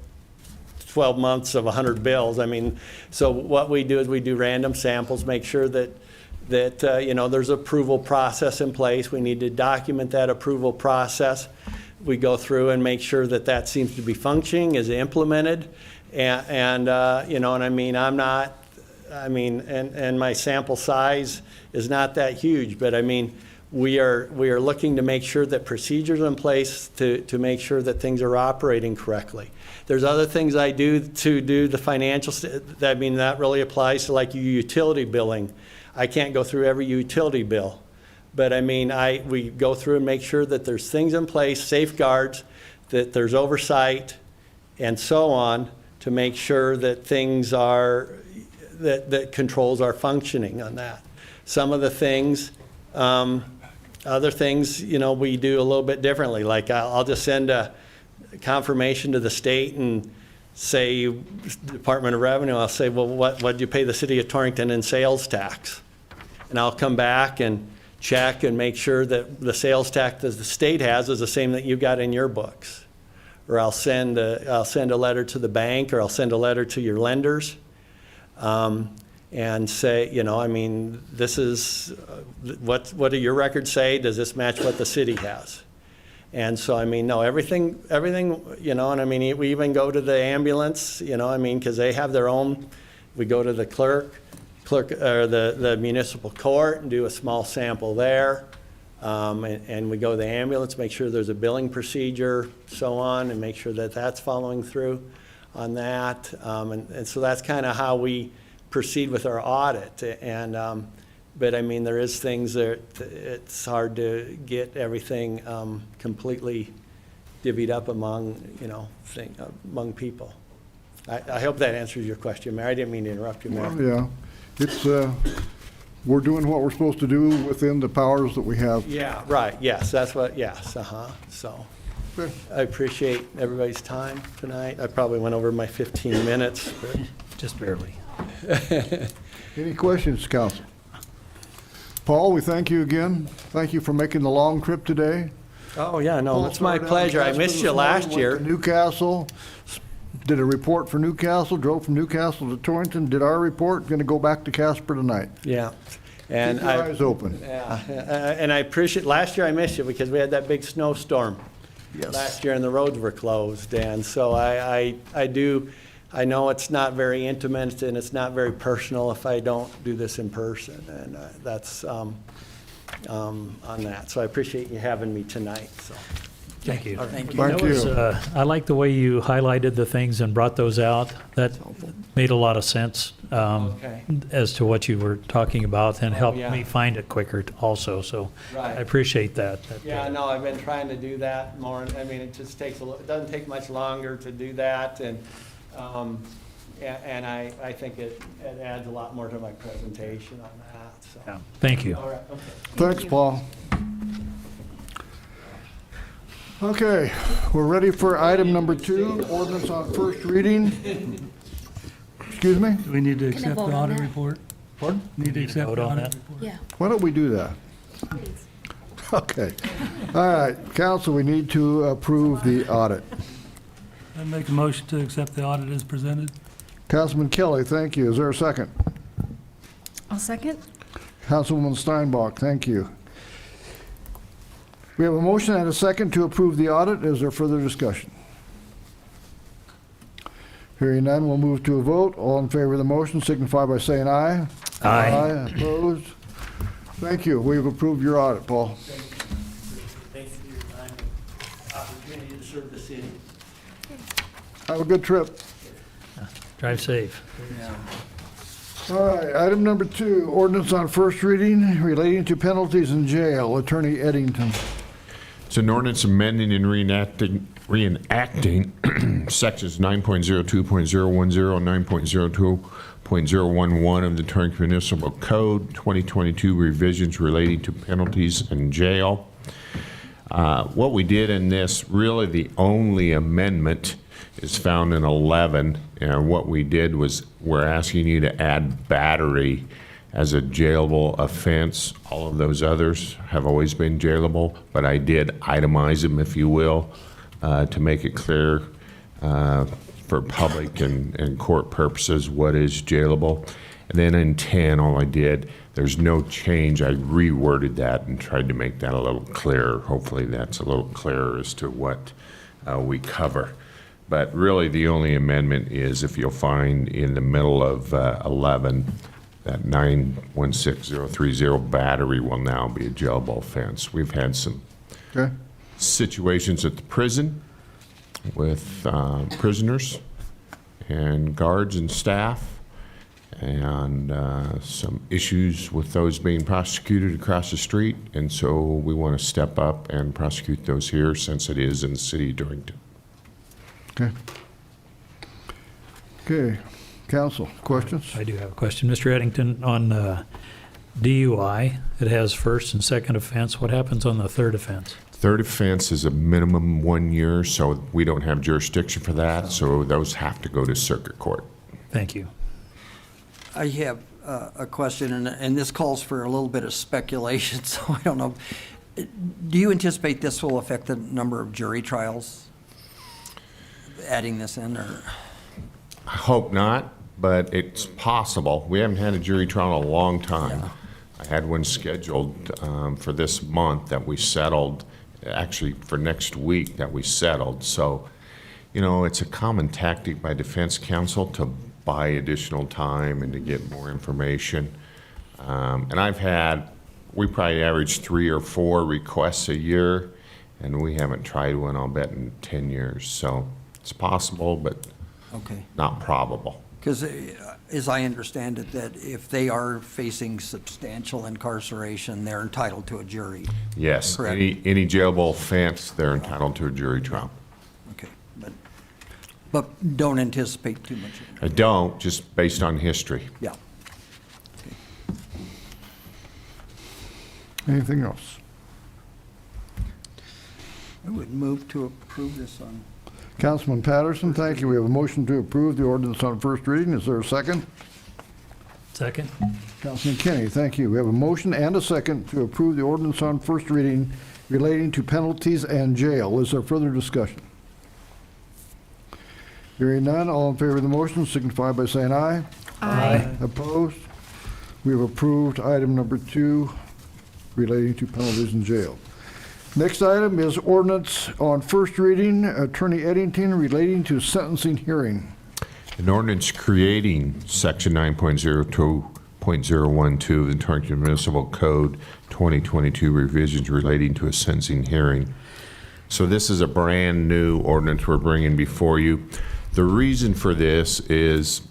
12 months of 100 bills. I mean, so what we do is we do random samples, make sure that you know, there's approval process in place. We need to document that approval process. We go through and make sure that that seems to be functioning, is implemented. And you know, and I mean, and my sample size is not that huge, but I mean, we are looking to make sure that procedures are in place to make sure that things are operating correctly. There's other things I do to do the financial, I mean, that really applies to like your utility billing. I can't go through every utility bill, but I mean, we go through and make sure that there's things in place, safeguards, that there's oversight, and so on, to make sure that things are, that controls are functioning on that. Some of the things, other things, you know, we do a little bit differently. Like I'll just send a confirmation to the state and say, Department of Revenue, I'll say, well, what did you pay the city of Torrington in sales tax? And I'll come back and check and make sure that the sales tax that the state has is the same that you got in your books. Or I'll send a letter to the bank, or I'll send a letter to your lenders, and say, you know, I mean, this is, what do your records say? Does this match what the city has? And so, I mean, no, everything, you know, and I mean, we even go to the ambulance, you know, I mean, because they have their own, we go to the clerk, or the municipal court and do a small sample there. And we go to the ambulance, make sure there's a billing procedure, so on, and make sure that that's following through on that. And so that's kind of how we proceed with our audit. And, but I mean, there is things that it's hard to get everything completely divvied up among, you know, among people. I hope that answers your question, Mayor. I didn't mean to interrupt you, Mayor. Well, yeah, it's, we're doing what we're supposed to do within the powers that we have. Yeah, right, yes, that's what, yes, so. Okay. I appreciate everybody's time tonight. I probably went over my 15 minutes, but. Just barely. Any questions, council? Paul, we thank you again. Thank you for making the long trip today. Oh, yeah, no, Paul it's my started out in pleasure. I Casper missed this you morning, last went year. to Newcastle, did a report for Newcastle, drove from Newcastle to Torrington, did our report, going to go back to Casper tonight. Yeah. And Keep your eyes open. Yeah, and I appreciate, last year I missed you because we had that big snowstorm. Yes. Last year and the roads were closed, and so I know it's not very intimate and it's not very personal if I don't do this in person, and that's on that. So I appreciate you having me tonight, so. Thank you. Thank you. Thank That was, you. I like the way you highlighted the things and brought those out. That made a lot of sense Okay. as to what you were talking about, and helped yeah. me find it quicker also, so Right. I appreciate that. Yeah, no, I've been trying to do that more. I mean, it just takes it doesn't take much longer to do that, and I think it adds a lot more to my presentation on that, so. Yeah. Thank you. All right, okay. Thanks, Paul. Okay, we're ready for item number 2, ordinance on first reading. Excuse me? Do we need to Can I accept the vote on audit that? report? Pardon? Need to accept vote the on audit that? report? Yeah, Why don't we do that? please. Okay. All right, council, we need to approve the audit. I make a motion to accept the audit as presented. Councilman Kelly, thank you. Is there a second? I'll second. Councilwoman Steinbach, thank you. We have a motion and a second to approve the audit. Is there further discussion? Hearing none, we'll move to a vote. All in favor of the motion signify by saying aye. Aye. Opposed? Thank you. We've approved your audit, Paul. Thank you for your time and opportunity to serve the city. Have a good trip. Drive safe. All right, item number 2, ordinance on first reading relating to penalties in jail. Attorney Eddington. It's an ordinance amending and reenacting sections 9.02.010 and 9.02.011 of the Torrington Municipal Code, 2022 revisions relating to penalties in jail. What we did in this, really the only amendment is found in 11, and what we did was we're asking you to add battery as a jailable offense. All of those others have always been jailable, but I did itemize them, if you will, to make it clear for public and court purposes what is jailable. And then in 10, all I did, there's no change. I reworded that and tried to make that a little clearer. Hopefully that's a little clearer as to what we cover. But really the only amendment is, if you'll find in the middle of 11, that 916030 battery will now be a jailable offense. We've had some Okay. situations at the prison with prisoners and guards and staff, and some issues with those being prosecuted across the street, and so we want to step up and prosecute those here since it is in the city of Torrington. Okay. Okay. Council, questions? I do have a question. Mr. Eddington, on DUI, it has first and second offense. What happens on the third offense? Third offense is a minimum 1 year, so we don't have jurisdiction for that, so those have to go to circuit court. Thank you. I have a question, and this calls for a little bit of speculation, so I don't know. Do you anticipate this will affect the number of jury trials, adding this in, or? I hope not, but it's possible. We haven't had a jury trial in a long time. Yeah. I had one scheduled for this month that we settled, actually for next week that we settled. So, you know, it's a common tactic by defense counsel to buy additional time and to get more information. And we probably average 3 or 4 requests a year, and we haven't tried one, I'll bet, in 10 years. So it's possible, but Okay. not probable. Because as I understand it, that if they are facing substantial incarceration, they're entitled to a jury. Yes, Correct. any jailable offense, they're entitled to a jury trial. Okay, but don't anticipate too much. I don't, just based on history. Yeah. Anything else? I would move to approve this on. Councilman Patterson, thank you. We have a motion to approve the ordinance on first reading. Is there a second? Second? Councilman Kenny, thank you. We have a motion and a second to approve the ordinance on first reading relating to penalties and jail. Is there further discussion? Hearing none, all in favor of the motion signify by saying aye. Aye. Opposed? We have approved item number 2 relating to penalties in jail. Next item is ordinance on first reading, Attorney Eddington, relating to sentencing hearing. An ordinance creating section 9.02.012 of the Torrington Municipal Code 2022 revisions relating to a sentencing hearing. So this is a brand new ordinance we're bringing before you. The reason for this is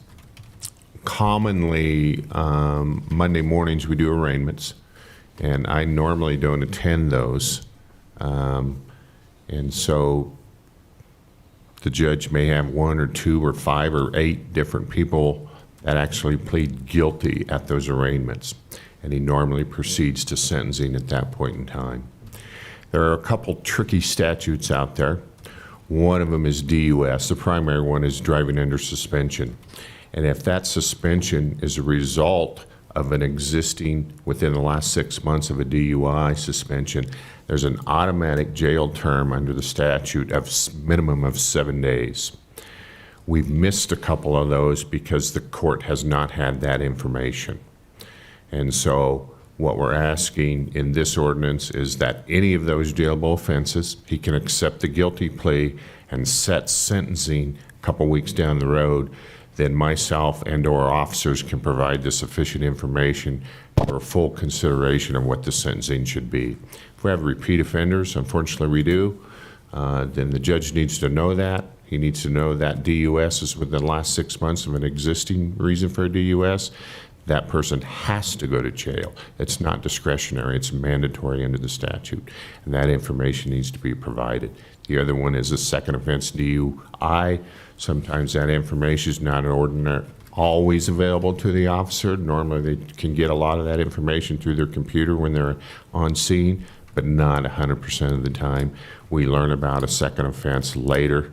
commonly Monday mornings we do arraignments, and I normally don't attend those. And so the judge may have 1 or 2 or 5 or 8 different people that actually plead guilty at those arraignments, and he normally proceeds to sentencing at that point in time. There are a couple tricky statutes out there. One of them is DUS. The primary one is driving under suspension. And if that suspension is a result of an existing, within the last 6 months of a DUI suspension, there's an automatic jail term under the statute of minimum of 7 days. We've missed a couple of those because the court has not had that information. And so what we're asking in this ordinance is that any of those jailable offenses, he can accept the guilty plea and set sentencing a couple weeks down the road. Then myself and/or officers can provide the sufficient information for full consideration of what the sentencing should be. If we have repeat offenders, unfortunately we do, then the judge needs to know that. He needs to know that DUS is within the last 6 months of an existing reason for a DUS. that person has to go to jail. It's not discretionary, it's mandatory under the statute, and that information needs to be provided. The other one is a second offense DUI. Sometimes that information is not always available to the officer. Normally they can get a lot of that information through their computer when they're on scene, but not 100% of the time. We learn about a second offense later.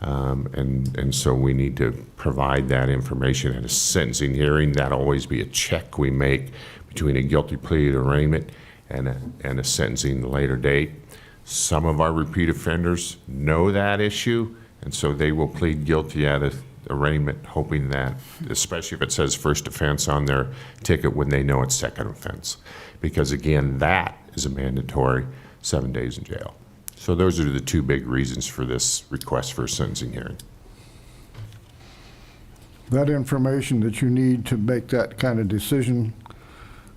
And so we need to provide that information at a sentencing hearing. That'll always be a check we make between a guilty plea arraignment and a sentencing later date. Some of our repeat offenders know that issue, and so they will plead guilty at an arraignment, hoping that, especially if it says first offense on their ticket, when they know it's second offense. Because again, that is a mandatory 7 days in jail. So those are the two big reasons for this request for a sentencing hearing. That information that you need to make that kind of decision,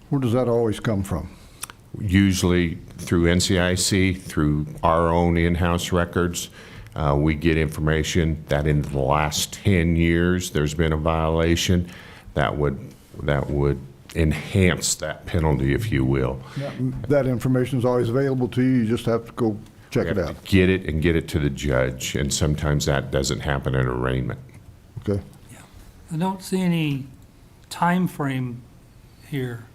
where does that always come from? Usually through NCIC, through our own in-house records. We get information that in the last 10 years there's been a violation that would enhance that penalty, if you will. That information is always available to you. You just have to go check it out. Get it and get it to the judge, and sometimes that doesn't happen at arraignment. Okay. I don't see any time frame here.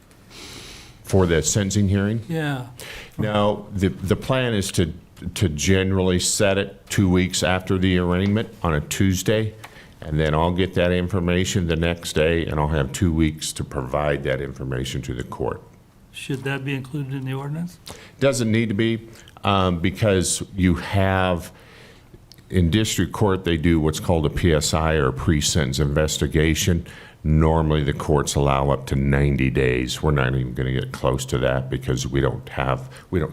For the sentencing hearing? Yeah. No, the plan is to generally set it 2 weeks after the arraignment on a Tuesday, and then I'll get that information the next day, and I'll have 2 weeks to provide that information to the court. Should that be included in the ordinance? Doesn't need to be, because you have, in district court, they do what's called a PSI, or a pre-sentence investigation. Normally, the courts allow up to 90 days. We're not even going to get close to that because we don't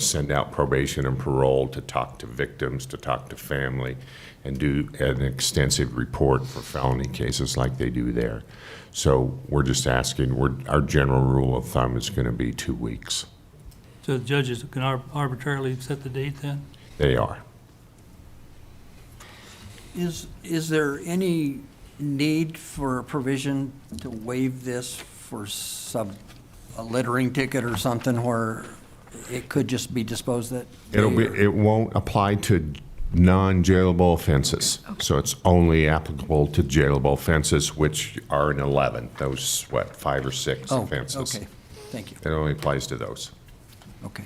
send out probation and parole to talk to victims, to talk to family, and do an extensive report for felony cases like they do there. So we're just asking, our general rule of thumb is going to be 2 weeks. So the judges can arbitrarily set the date then? They are. Is there any need for a provision to waive this for a littering ticket or something where it could just be disposed at? It won't apply to non-jailable offenses. So it's only applicable to jailable offenses, which are in 11. Those, 5 or 6 offenses. Okay, thank you. It only applies to those. Okay.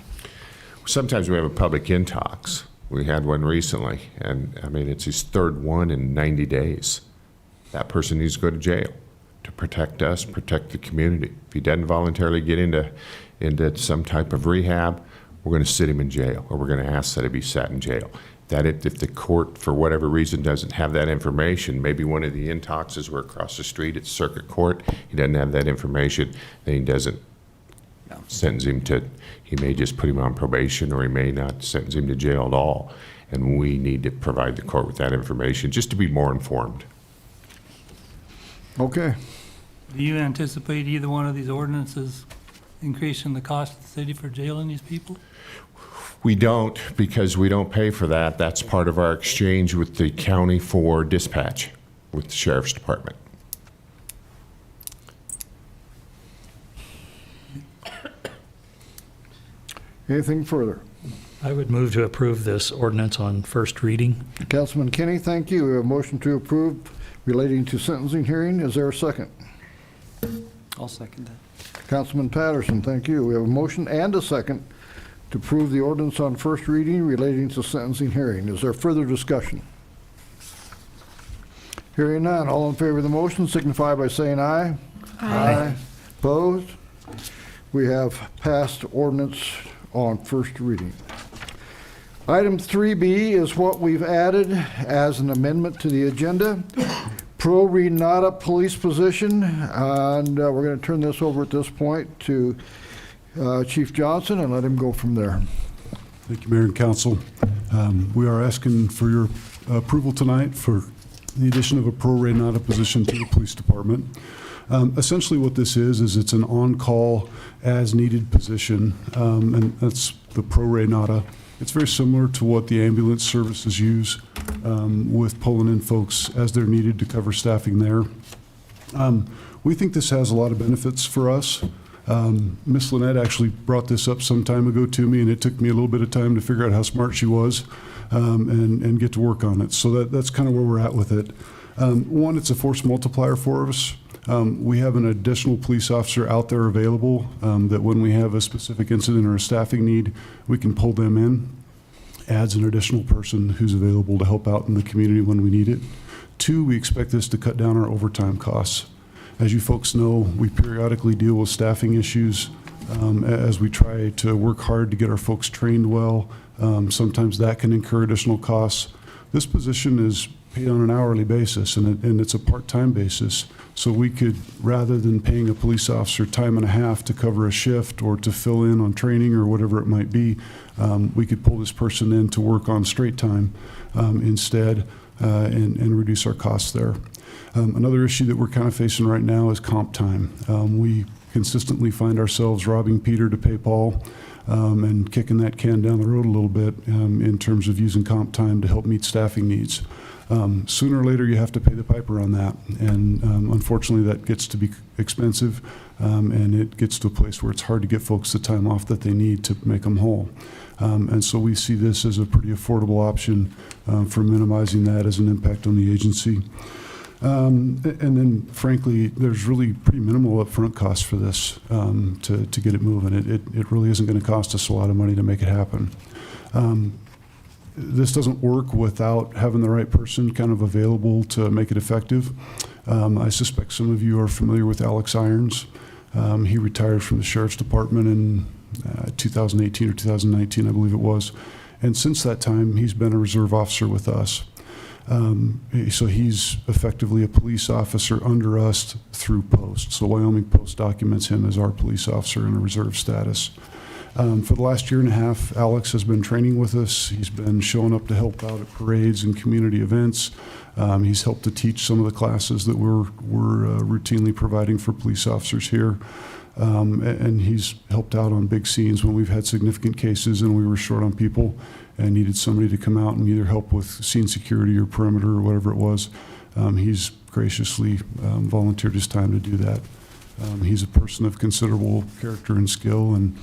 Sometimes we have a public intox. We had one recently, and I mean, it's his third one in 90 days. That person needs to go to jail to protect us, protect the community. If he doesn't voluntarily get into some type of rehab, we're going to sit him in jail, or we're going to ask that he be sat in jail. That if the court, for whatever reason, doesn't have that information, maybe one of the intoxes were across the street at circuit court, he doesn't have that information, then he doesn't sentence him to, he may just put him on probation, or he may not sentence him to jail at all. And we need to provide the court with that information just to be more informed. Okay. Do you anticipate either one of these ordinances increasing the cost of the city for jailing these people? We don't, because we don't pay for that. That's part of our exchange with the county for dispatch with the sheriff's department. Anything further? I would move to approve this ordinance on first reading. Councilman Kenny, thank you. We have a motion to approve relating to sentencing hearing. Is there a second? I'll second that. Councilman Patterson, thank you. We have a motion and a second to approve the ordinance on first reading relating to sentencing hearing. Is there further discussion? Hearing none, all in favor of the motion signify by saying aye. Aye. Opposed? We have passed ordinance on first reading. Item 3B is what we've added as an amendment to the agenda. Pro re nata police position, and we're going to turn this over at this point to Chief Johnson and let him go from there. Thank you, Mayor and Council. We are asking for your approval tonight for the addition of a pro re nata position to the police department. Essentially what this is it's an on-call as-needed position, and that's the pro re nata. It's very similar to what the ambulance services use with pulling in folks as they're needed to cover staffing there. We think this has a lot of benefits for us. Miss Lynette actually brought this up some time ago to me, and it took me a little bit of time to figure out how smart she was and get to work on it. So that's kind of where we're at with it. One, it's a force multiplier for us. We have an additional police officer out there available that when we have a specific incident or a staffing need, we can pull them in. Adds an additional person who's available to help out in the community when we need it. Two, we expect this to cut down our overtime costs. As you folks know, we periodically deal with staffing issues as we try to work hard to get our folks trained well. Sometimes that can incur additional costs. This position is paid on an hourly basis, and it's a part-time basis. So we could, rather than paying a police officer time and a half to cover a shift or to fill in on training or whatever it might be, we could pull this person in to work on straight time instead and reduce our costs there. Another issue that we're kind of facing right now is comp time. We consistently find ourselves robbing Peter to pay Paul and kicking that can down the road a little bit in terms of using comp time to help meet staffing needs. Sooner or later, you have to pay the piper on that, and unfortunately, that gets to be expensive, and it gets to a place where it's hard to get folks the time off that they need to make them whole. And so we see this as a pretty affordable option for minimizing that as an impact on the agency. And then, frankly, there's really pretty minimal upfront costs for this to get it moving. It really isn't going to cost us a lot of money to make it happen. This doesn't work without having the right person kind of available to make it effective. I suspect some of you are familiar with Alex Irons. He retired from the Sheriff's Department in 2018 or 2019, I believe it was. And since that time, he's been a reserve officer with us. So he's effectively a police officer under us through post. So Wyoming Post documents him as our police officer in a reserve status. For the last year and a half, Alex has been training with us. He's been showing up to help out at parades and community events. He's helped to teach some of the classes that we're routinely providing for police officers here. And he's helped out on big scenes when we've had significant cases and we were short on people and needed somebody to come out and either help with scene security or perimeter or whatever it was. He's graciously volunteered his time to do that. He's a person of considerable character and skill, and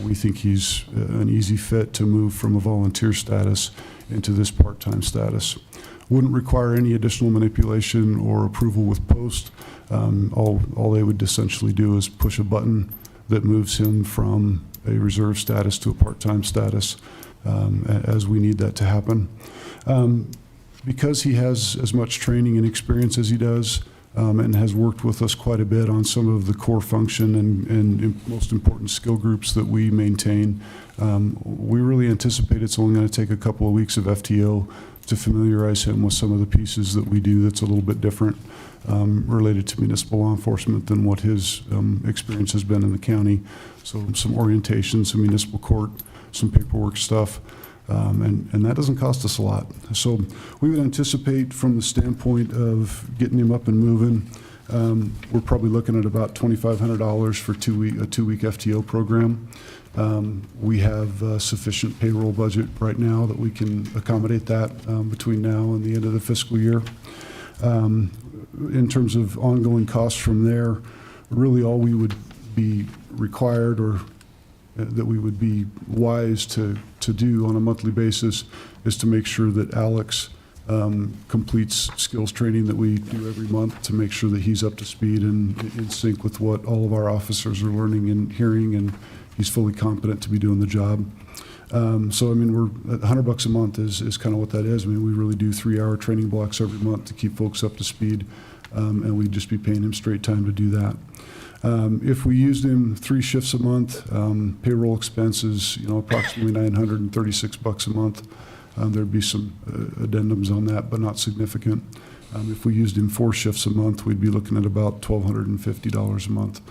we think he's an easy fit to move from a volunteer status into this part-time status. Wouldn't require any additional manipulation or approval with post. All they would essentially do is push a button that moves him from a reserve status to a part-time status as we need that to happen. Because he has as much training and experience as he does, and has worked with us quite a bit on some of the core function and most important skill groups that we maintain. We really anticipate it's only going to take a couple of weeks of FTO to familiarize him with some of the pieces that we do that's a little bit different related to municipal law enforcement than what his experience has been in the county. So some orientation, some municipal court, some paperwork stuff. And that doesn't cost us a lot. So we would anticipate from the standpoint of getting him up and moving, we're probably looking at about $2,500 for a two-week FTO program. We have sufficient payroll budget right now that we can accommodate that between now and the end of the fiscal year. In terms of ongoing costs from there, really all we would be required or that we would be wise to do on a monthly basis is to make sure that Alex completes skills training that we do every month to make sure that he's up to speed and in sync with what all of our officers are learning and hearing, and he's fully competent to be doing the job. So, I mean, we're $100 a month is kind of what that is. I mean, we really do 3-hour training blocks every month to keep folks up to speed, and we'd just be paying him straight time to do that. If we used him 3 shifts a month, payroll expenses, approximately $936 a month. There'd be some addendums on that, but not significant. If we used him 4 shifts a month, we'd be looking at about $1,250 a month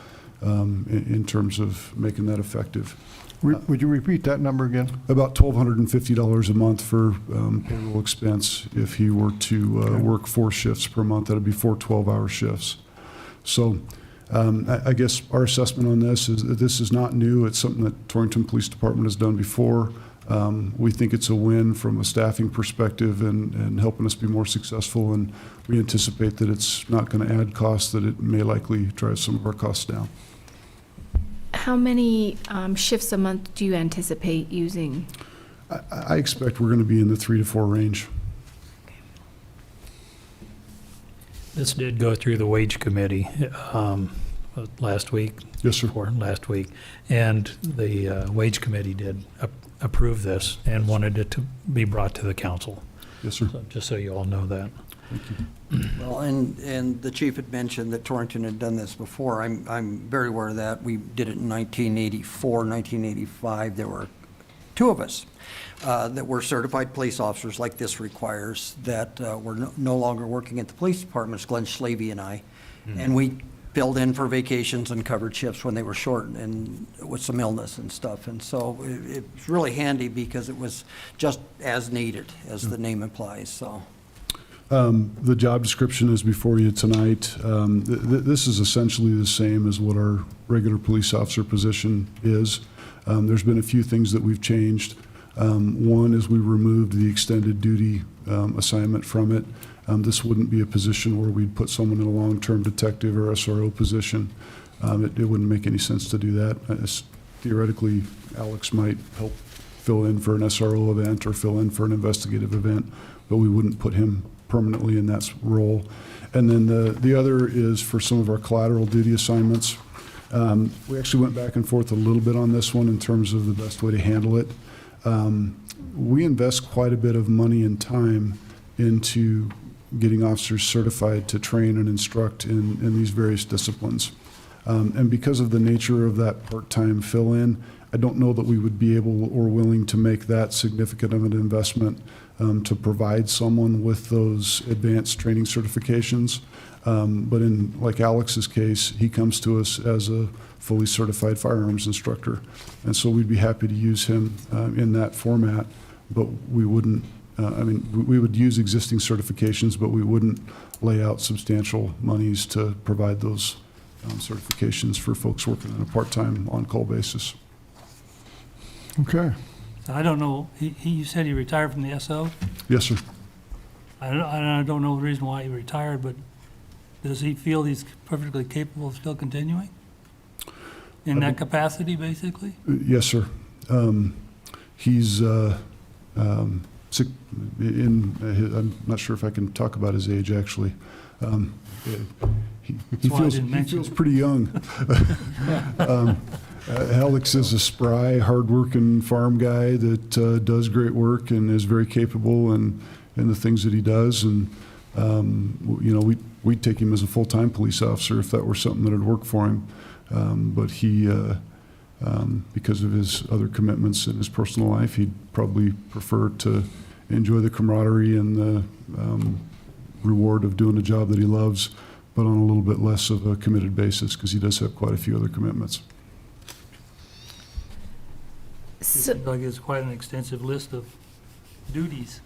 in terms of making that effective. Would you repeat that number again? About $1,250 a month for payroll expense. If he were to work 4 shifts per month, that'd be 4 12-hour shifts. So I guess our assessment on this is that this is not new. It's something that Torrington Police Department has done before. We think it's a win from a staffing perspective and helping us be more successful, and we anticipate that it's not going to add costs, that it may likely drive some of our costs down. How many shifts a month do you anticipate using? I expect we're going to be in the 3 to 4 range. This did go through the wage committee last week. Yes, sir. Or last week, and the wage committee did approve this and wanted it to be brought to the council. Yes, sir. So just so you all know that. Thank you. Well, and the chief had mentioned that Torrington had done this before. I'm very aware of that. We did it in 1984, 1985. There were 2 of us that were certified police officers, like this requires, that were no longer working at the police department, Glenn Schlavey and I. And we filled in for vacations and covered shifts when they were short and with some illness and stuff. And so it's really handy because it was just as needed, as the name implies, so. The job description is before you tonight. This is essentially the same as what our regular police officer position is. There's been a few things that we've changed. One is we removed the extended duty assignment from it. This wouldn't be a position where we'd put someone in a long-term detective or SRO position. It wouldn't make any sense to do that. Theoretically, Alex might help fill in for an SRO event or fill in for an investigative event, but we wouldn't put him permanently in that role. And then the other is for some of our collateral duty assignments. We actually went back and forth a little bit on this one in terms of the best way to handle it. We invest quite a bit of money and time into getting officers certified to train and instruct in these various disciplines. And because of the nature of that part-time fill-in, I don't know that we would be able or willing to make that significant of an investment to provide someone with those advanced training certifications. But in like Alex's case, he comes to us as a fully certified firearms instructor. And so we'd be happy to use him in that format, but we wouldn't, we would use existing certifications, but we wouldn't lay out substantial monies to provide those certifications for folks working on a part-time on-call basis. Okay. I don't know, you said he retired from the SO? Yes, sir. I don't know the reason why he retired, but does he feel he's perfectly capable of still continuing? In that capacity, basically? Yes, sir. He's sick I'm not sure if I can talk about his age, actually. He feels pretty young. Alex is a spry, hard-working farm guy that does great work and is very capable in the things that he does. And, we'd take him as a full-time police officer if that were something that would work for him. But he, because of his other commitments in his personal life, he'd probably prefer to enjoy the camaraderie and the reward of doing a job that he loves, but on a little bit less of a committed basis, because he does have quite a few other commitments. It seems like it's quite an extensive list of duties,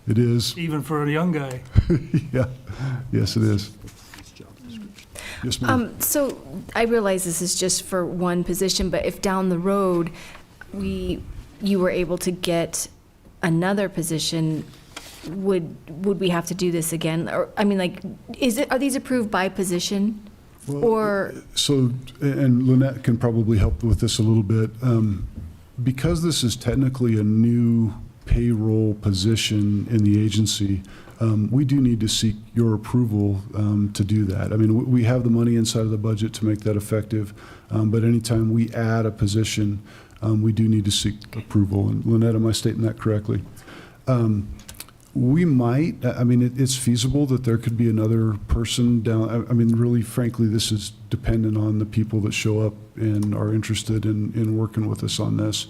It is. even for a young guy. Yeah. Yes, it is. Yes, ma'am. So I realize this is just for one position, but if down the road you were able to get another position, would we have to do this again? Or, are these approved by position? Or So, and Lynette can probably help with this a little bit. Because this is technically a new payroll position in the agency, we do need to seek your approval to do that. We have the money inside of the budget to make that effective, but anytime we add a position, we do need to seek approval. And Lynette, am I stating that correctly? We might, it's feasible that there could be another person down. Really, frankly, this is dependent on the people that show up and are interested in working with us on this,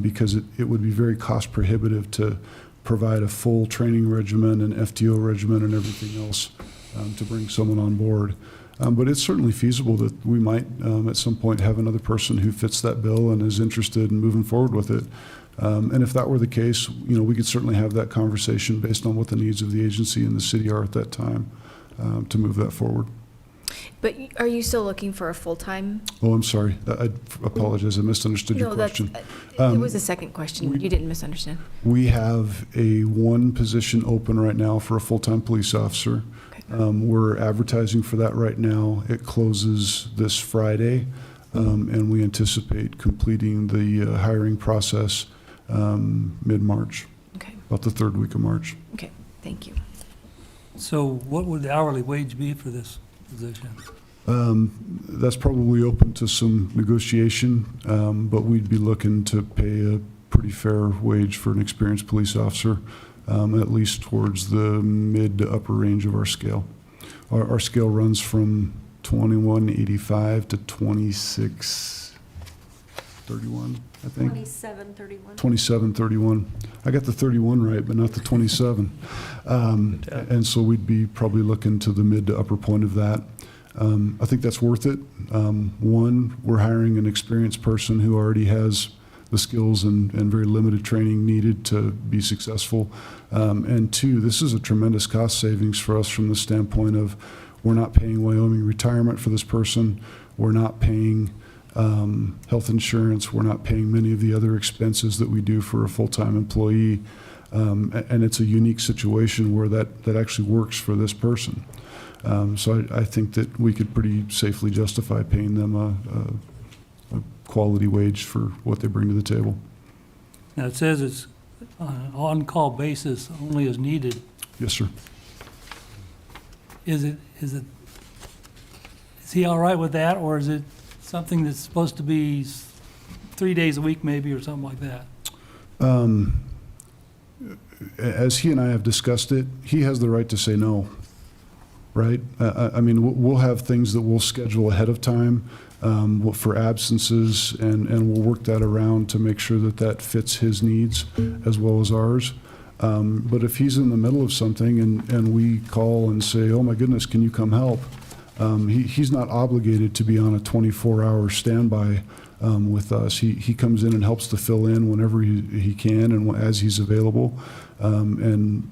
because it would be very cost prohibitive to provide a full training regimen and FTO regimen and everything else to bring someone on board. But it's certainly feasible that we might at some point have another person who fits that bill and is interested in moving forward with it. And if that were the case, we could certainly have that conversation based on what the needs of the agency and the city are at that time to move that forward. But are you still looking for a full-time? Oh, I'm sorry. I apologize. I misunderstood your No, that's, question. it was a second question. You didn't misunderstand. We have a one position open right now for a full-time police officer. Okay. We're advertising for that right now. It closes this Friday, and we anticipate completing the hiring process mid-March, Okay, about the third week of March. okay, thank you. So what would the hourly wage be for this position? That's probably open to some negotiation, but we'd be looking to pay a pretty fair wage for an experienced police officer, at least towards the mid to upper range of our scale. Our scale runs from 2185 to 2631, I think. 2731. 2731. I got the 31 right, but not the 27. And so we'd be probably looking to the mid to upper point of that. I think that's worth it. One, we're hiring an experienced person who already has the skills and very limited training needed to be successful. And two, this is a tremendous cost savings for us from the standpoint of we're not paying Wyoming retirement for this person. We're not paying health insurance. We're not paying many of the other expenses that we do for a full-time employee. And it's a unique situation where that actually works for this person. So I think that we could pretty safely justify paying them a quality wage for what they bring to the table. Now, it says it's on an on-call basis only as needed. Yes, sir. Is he all right with that, or is it something that's supposed to be 3 days a week maybe, or something like that? As he and I have discussed it, he has the right to say no, right? I mean, we'll have things that we'll schedule ahead of time for absences, and we'll work that around to make sure that fits his needs as well as ours. But if he's in the middle of something and we call and say, oh my goodness, can you come help? He's not obligated to be on a 24-hour standby with us. He comes in and helps to fill in whenever he can and as he's available. And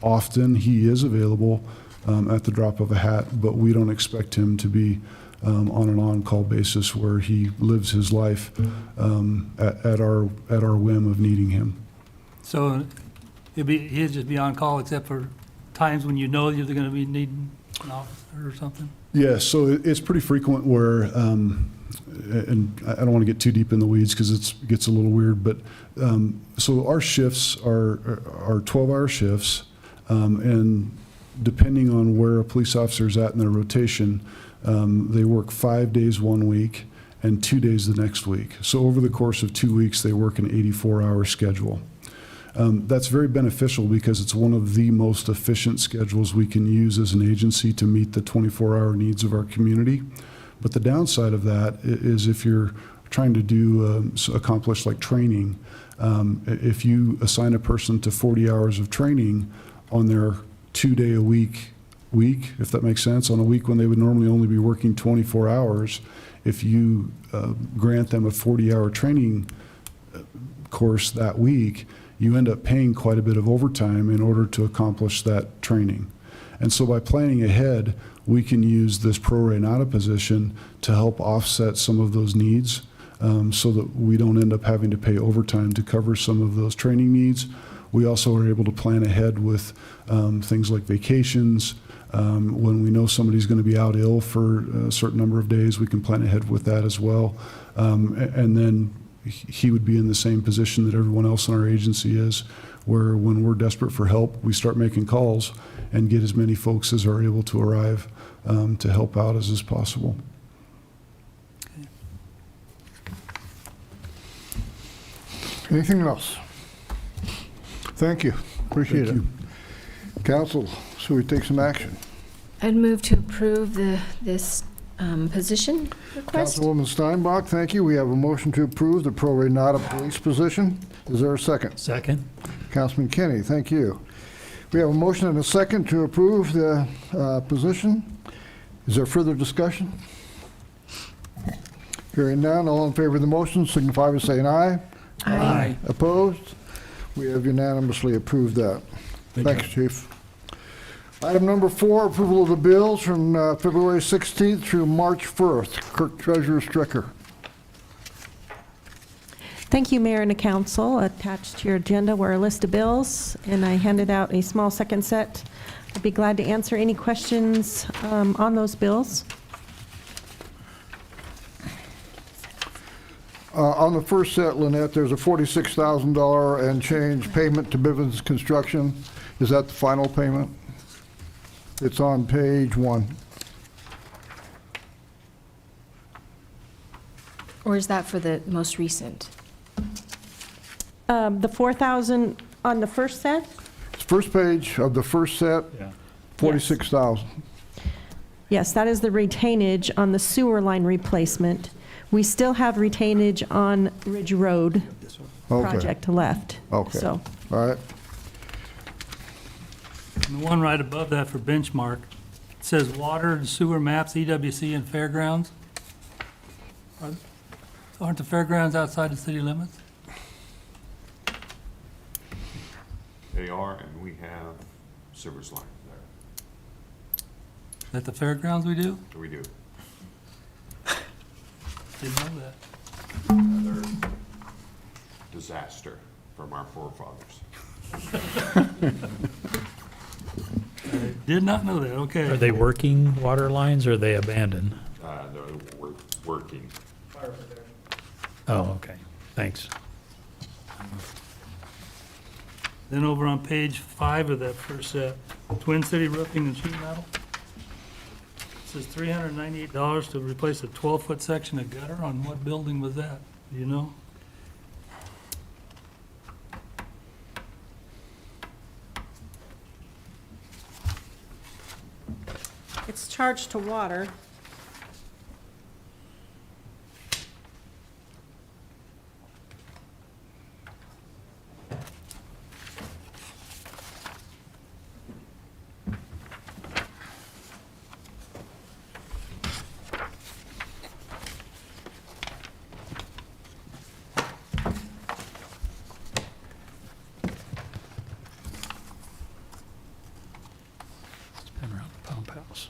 often he is available at the drop of a hat, but we don't expect him to be on an on-call basis where he lives his life at our whim of needing him. So he'd just be on call except for times when you know you're going to be needing an officer or something? Yeah, so it's pretty frequent where, and I don't want to get too deep in the weeds because it gets a little weird, but so our shifts are 12-hour shifts, and depending on where a police officer is at in their rotation, they work 5 days one week and 2 days the next week. So over the course of 2 weeks, they work an 84-hour schedule. That's very beneficial because it's one of the most efficient schedules we can use as an agency to meet the 24-hour needs of our community. But the downside of that is if you're trying to do accomplish like training, if you assign a person to 40 hours of training on their 2-day-a-week, if that makes sense, on a week when they would normally only be working 24 hours, if you grant them a 40-hour training course that week, you end up paying quite a bit of overtime in order to accomplish that training. And so by planning ahead, we can use this pro rata position to help offset some of those needs so that we don't end up having to pay overtime to cover some of those training needs. We also are able to plan ahead with things like vacations. When we know somebody's going to be out ill for a certain number of days, we can plan ahead with that as well. And then he would be in the same position that everyone else in our agency is, where when we're desperate for help, we start making calls and get as many folks as are able to arrive to help out as is possible. Anything else? Thank you. Appreciate it. Thank Council, so we take some action. I'd move to approve this position request. Councilwoman Steinbach, thank you. We have a motion to approve the pro rata police position. Is there a second? Second? Councilman Kenny, thank you. We have a motion and a second to approve the position. Is there further discussion? Hearing none, all in favor of the motion signify by saying aye. Aye. Opposed? We have unanimously approved that. Thanks, Chief. Item number 4, approval of the bills from February 16th through March 1st. Clerk Treasurer Stricker. Thank you, Mayor and the Council. Attached to your agenda were a list of bills, and I handed out a small second set. I'd be glad to answer any questions on those bills. On the first set, Lynette, there's a $46,000 and change payment to Bivens Construction. Is that the final payment? It's on page 1. Or is that for the most recent? The 4,000 on the first set? First page of the first set, Yeah. 46,000. Yes, that is the retainage on the sewer line replacement. We still have retainage on Ridge Road Okay, project left. okay, So, all right. And the one right above that for benchmark, it says water and sewer maps, EWC and fairgrounds. Aren't the fairgrounds outside the city limits? They are, and we have service lines there. At the fairgrounds we do? We do. Didn't know that. Another disaster from our forefathers. I did not know that, okay. Are they working water lines or are they abandoned? They're working. Oh, okay, thanks. Then over on page 5 of that first set, Twin City Roofing and Sheet Metal. It says $398 to replace a 12-foot section of gutter. On what building was that? Do you know? it's charged to water. It's been around the pump house.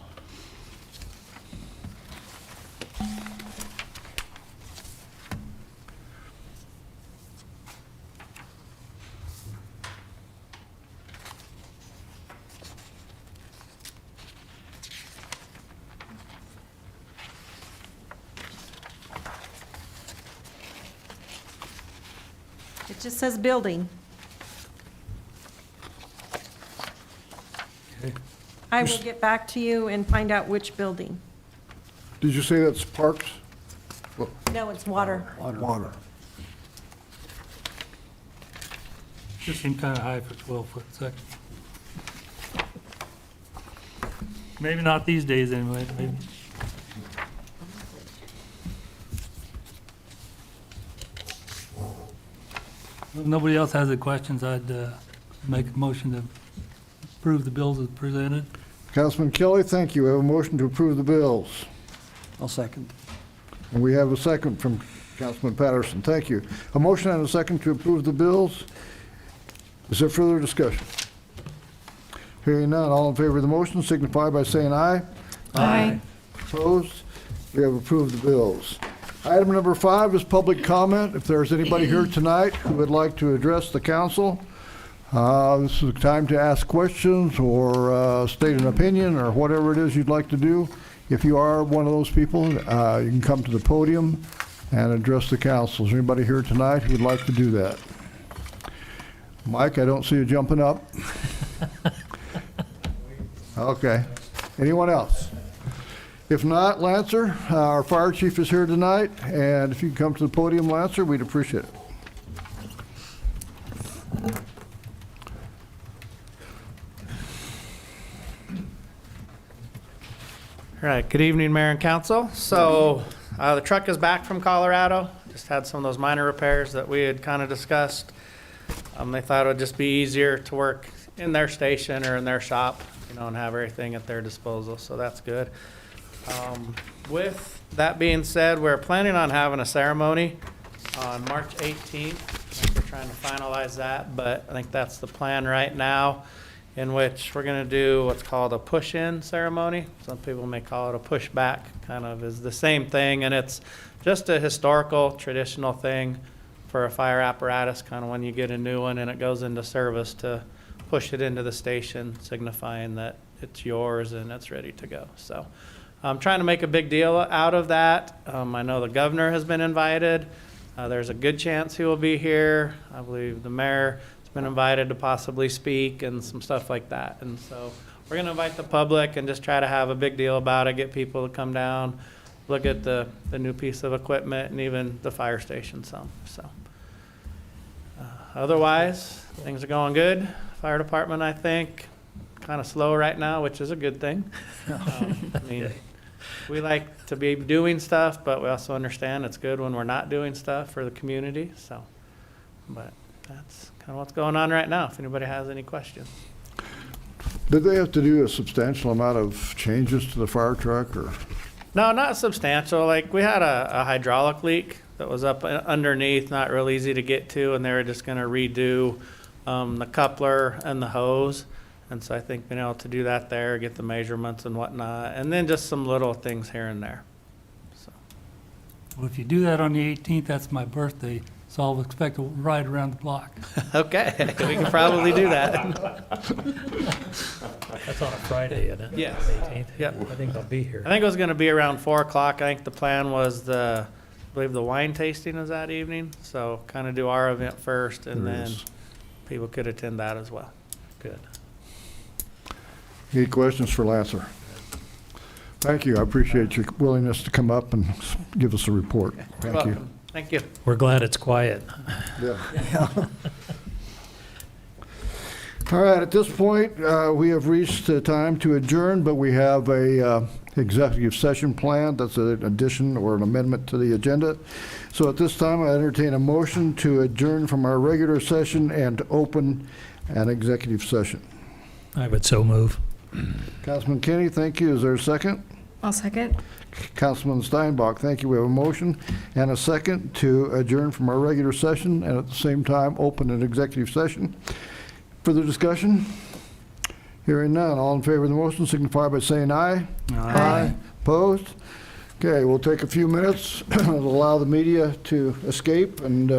It just says building. Okay. I will get back to you and find out which building. Did you say that's Parks? No, it's water. Water. Just seemed kind of high for 12-foot section. Maybe not these days anyway, maybe. If nobody else has any questions, I'd make a motion to approve the bills as presented. Councilman Kelly, thank you. We have a motion to approve the bills. I'll second. And we have a second from Councilman Patterson. Thank you. A motion and a second to approve the bills. Is there further discussion? Hearing none, all in favor of the motion signify by saying aye. Aye. Opposed? We have approved the bills. Item number 5 is public comment. If there's anybody here tonight who would like to address the council, this is the time to ask questions or state an opinion or whatever it is you'd like to do. If you are one of those people, you can come to the podium and address the council. Is there anybody here tonight who would like to do that? Mike, I don't see you jumping up. Okay. Anyone else? If not, Lancer, our fire chief is here tonight, and if you can come to the podium, Lancer, we'd appreciate it. All right, good evening, Mayor and Council. So the truck is back from Colorado. Just had some of those minor repairs that we had kind of discussed. They thought it would just be easier to work in their station or in their shop, you know, and have everything at their disposal, so that's good. With that being said, we're planning on having a ceremony on March 18th. I think we're trying to finalize that, but I think that's the plan right now. in which we're going to do what's called a push-in ceremony. Some people may call it a push-back, kind of is the same thing, and it's just a historical, traditional thing for a fire apparatus, kind of when you get a new one and it goes into service, to push it into the station, signifying that it's yours and it's ready to go. So I'm trying to make a big deal out of that. I know the governor has been invited. There's a good chance he will be here. I believe the mayor has been invited to possibly speak and some stuff like that. And so we're going to invite the public and just try to have a big deal about it, get people to come down, look at the new piece of equipment, and even the fire station some. So otherwise, things are going good. Fire department, I think, kind of slow right now, which is a good thing. I mean, we like to be doing stuff, but we also understand it's good when we're not doing stuff for the community. So, but that's kind of what's going on right now, if anybody has any questions. Did they have to do a substantial amount of changes to the fire truck, or? No, not substantial. Like, we had a hydraulic leak that was up underneath, not real easy to get to, and they were just going to redo the coupler and the hose. And so I think being able to do that there, get the measurements and whatnot, and then just some little things here and there. So. Well, if you do that on the 18th, that's my birthday, so I'll expect a ride around the block. Okay, we can probably do that. That's on a Friday, isn't it? Yes. 18th? Yep. I think I'll be here. I think it was going to be around 4 o'clock. I think the plan was I believe the wine tasting is that evening. So kind of do our event first, and There then is. people could attend that as well. Good. Any questions for Lancer? Thank you. I appreciate your willingness to come up and give us a report. You're Thank you. welcome. Thank you. We're glad it's quiet. Yeah. All right, at this point, we have reached the time to adjourn, but we have a executive session planned. That's an addition or an amendment to the agenda. So at this time, I entertain a motion to adjourn from our regular session and to open an executive session. I would so move. Councilman Kenny, thank you. Is there a second? I'll second. Councilman Steinbach, thank you. We have a motion and a second to adjourn from our regular session and at the same time open an executive session. Further discussion? Hearing none. All in favor of the motion signify by saying aye. Aye. Opposed? Okay, we'll take a few minutes, allow the media to escape, and